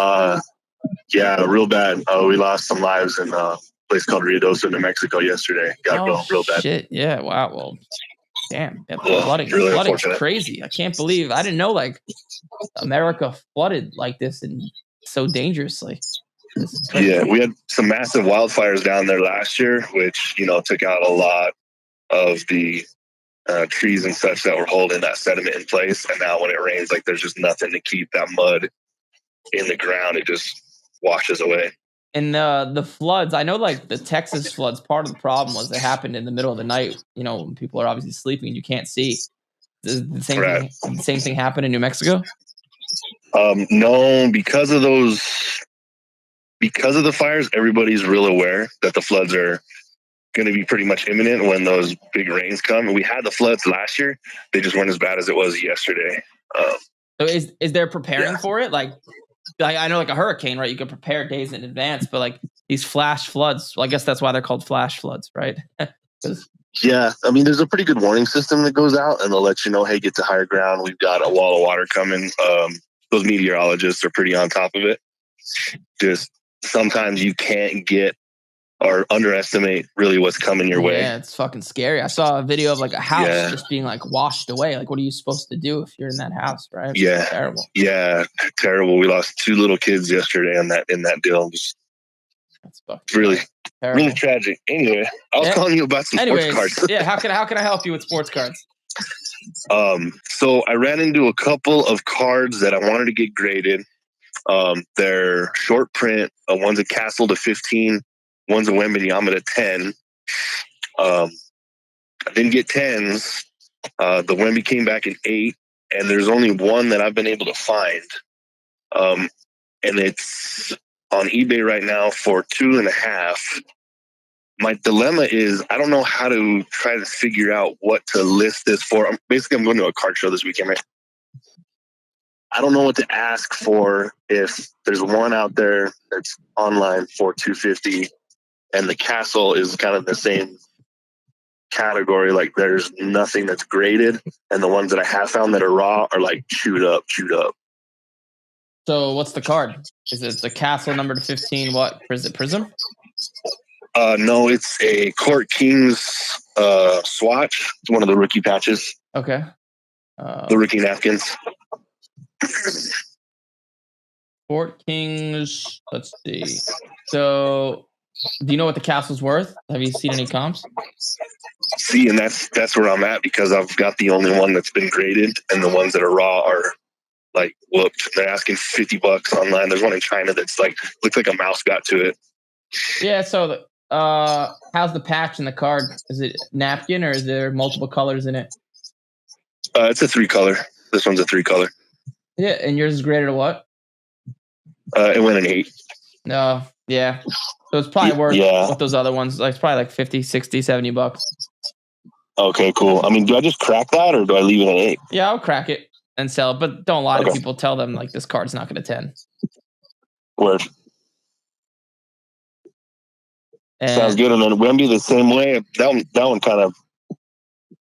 Yeah, real bad. We lost some lives in a place called Ruidoso, New Mexico yesterday. Got going real bad. Shit. Yeah. Wow. Well, damn. Yeah, flooding's crazy. I can't believe. I didn't know like America flooded like this and so dangerously. Yeah, we had some massive wildfires down there last year, which, took out a lot of the trees and such that were holding that sediment in place. And now when it rains, like there's just nothing to keep that mud in the ground. It just washes away. And the floods, I know like the Texas floods, part of the problem was they happened in the middle of the night, when people are obviously sleeping and you can't see. Does the same thing happen in New Mexico? No, because of the fires, everybody's real aware that the floods are going to be pretty much imminent when those big rains come. And we had the floods last year; they just weren't as bad as it was yesterday. So is there preparing for it? Like I know, like a hurricane, right? You can prepare days in advance, but like these flash floods, well, I guess that's why they're called flash floods, right? Yeah, I mean, there's a pretty good warning system that goes out, and they'll let you know, hey, get to higher ground. We've got a wall of water coming. Those meteorologists are pretty on top of it. Just sometimes you can't get or underestimate really what's coming your way. Yeah, it's fucking scary. I saw a video of like a house just being like washed away. Like, what are you supposed to do if you're in that house, right? It's terrible. Yeah, terrible. We lost 2 little kids yesterday in that deal. That's fucking really terrible. Really tragic. Anyway, I was calling you about some sports cards. Yeah, how can I help you with sports cards? So I ran into a couple of cards that I wanted to get graded. They're short print. One's a Castle to 15. One's a Wembanyama to 10. I didn't get 10s. The Wemby came back in 8, and there's only one that I've been able to find. And it's on eBay right now for 2.5. My dilemma is I don't know how to try to figure out what to list this for. I'm going to a card show this weekend, right? I don't know what to ask for if there's one out there that's online for $250, and the Castle is kind of the same category. Like there's nothing that's graded, and the ones that I have found that are raw are like chewed up. So what's the card? Is it the Castle number to 15? What is it? Prism? No, it's a Court Kings swatch. It's one of the rookie patches. Okay. The rookie napkins. Court Kings. Let's see. So, do you know what the Castle's worth? Have you seen any comps? See, and that's where I'm at because I've got the only one that's been graded, and the ones that are raw are like whooped. They're asking $50 online. There's one in China that's like looks like a mouse got to it. Yeah. So, how's the patch in the card? Is it napkin or is there multiple colors in it? It's a 3-color. This one's a 3-color. Yeah, and yours is graded a what? It went an 8. No, yeah. So it's probably worth what those other ones. Like it's probably like $50, $60, $70. Okay, cool. I mean, do I just crack that or do I leave it at 8? Yeah, I'll crack it and sell it, but don't lie to people. Tell them like this card's not going to 10. Word. And sounds good. And then Wemby the same way. That one kind of.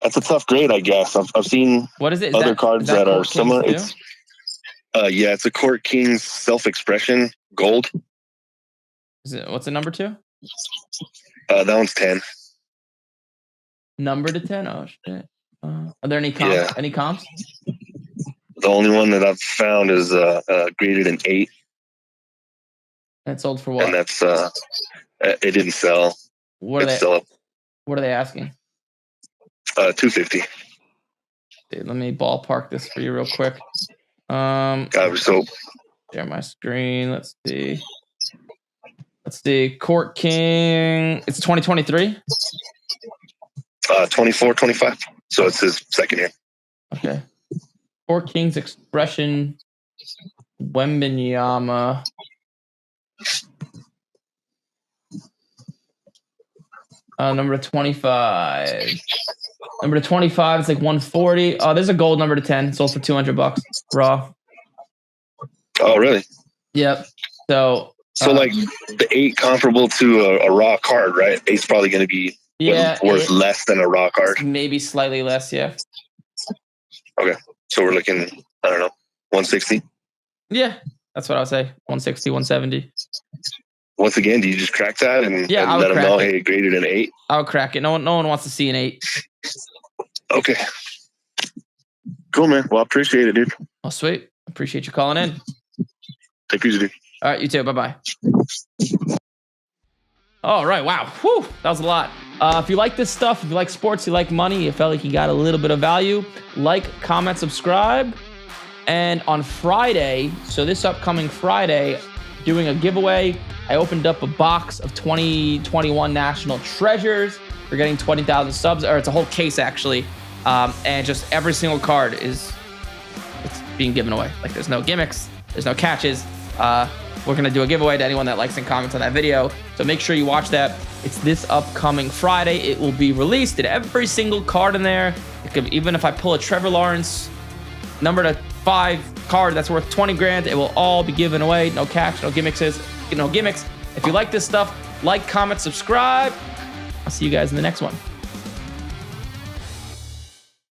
That's a tough grade, I guess. I've seen what is it? Other cards that are similar. It's it's a Court Kings Self-Expression Gold. Is it? What's the number 2? That one's 10. Number to 10? Oh shit. Are there any comps? Yeah. Any comps? The only one that I've found is graded an 8. That sold for what? And that's it didn't sell. What are they asking? $250. Dude, let me ballpark this for you real quick. So share my screen. Let's see. Court King. It's 2023. 24, 25. So it's his second year. Okay. Court King's Expression Wembanyama. Number 25. Number 25 is like 140. Oh, there's a gold number to 10. Sold for $200 raw. Oh, really? Yep. So like the 8 comparable to a raw card, right? 8's probably going to be worth less than a raw card. Maybe slightly less, yeah. Okay. So we're looking, I don't know, 160? Yeah, that's what I would say. 160, 170. Once again, do you just crack that and let them know, hey, graded an 8? I'll crack it. No one wants to see an 8. Okay. Cool, man. Well, I appreciate it, dude. Oh, sweet. Appreciate you calling in. Take it easy, dude. All right, you too. Bye-bye. All right, wow. Whew, that was a lot. If you like this stuff, if you like sports, you like money, you felt like you got a little bit of value, like, comment, subscribe. And on Friday, so this upcoming Friday, doing a giveaway I opened up a box of 2021 National Treasures. We're getting 20,000 subs, or it's a whole case actually. And just every single card it's being given away. Like there's no gimmicks, there's no catches. We're gonna do a giveaway to anyone that likes and comments on that video. So make sure you watch that. It's this upcoming Friday. It will be released at every single card in there. It could, even if I pull a Trevor Lawrence number to 5 card that's worth 20 grand, it will all be given away. No catch, no gimmicks. If you like this stuff, like, comment, subscribe. I'll see you guys in the next one.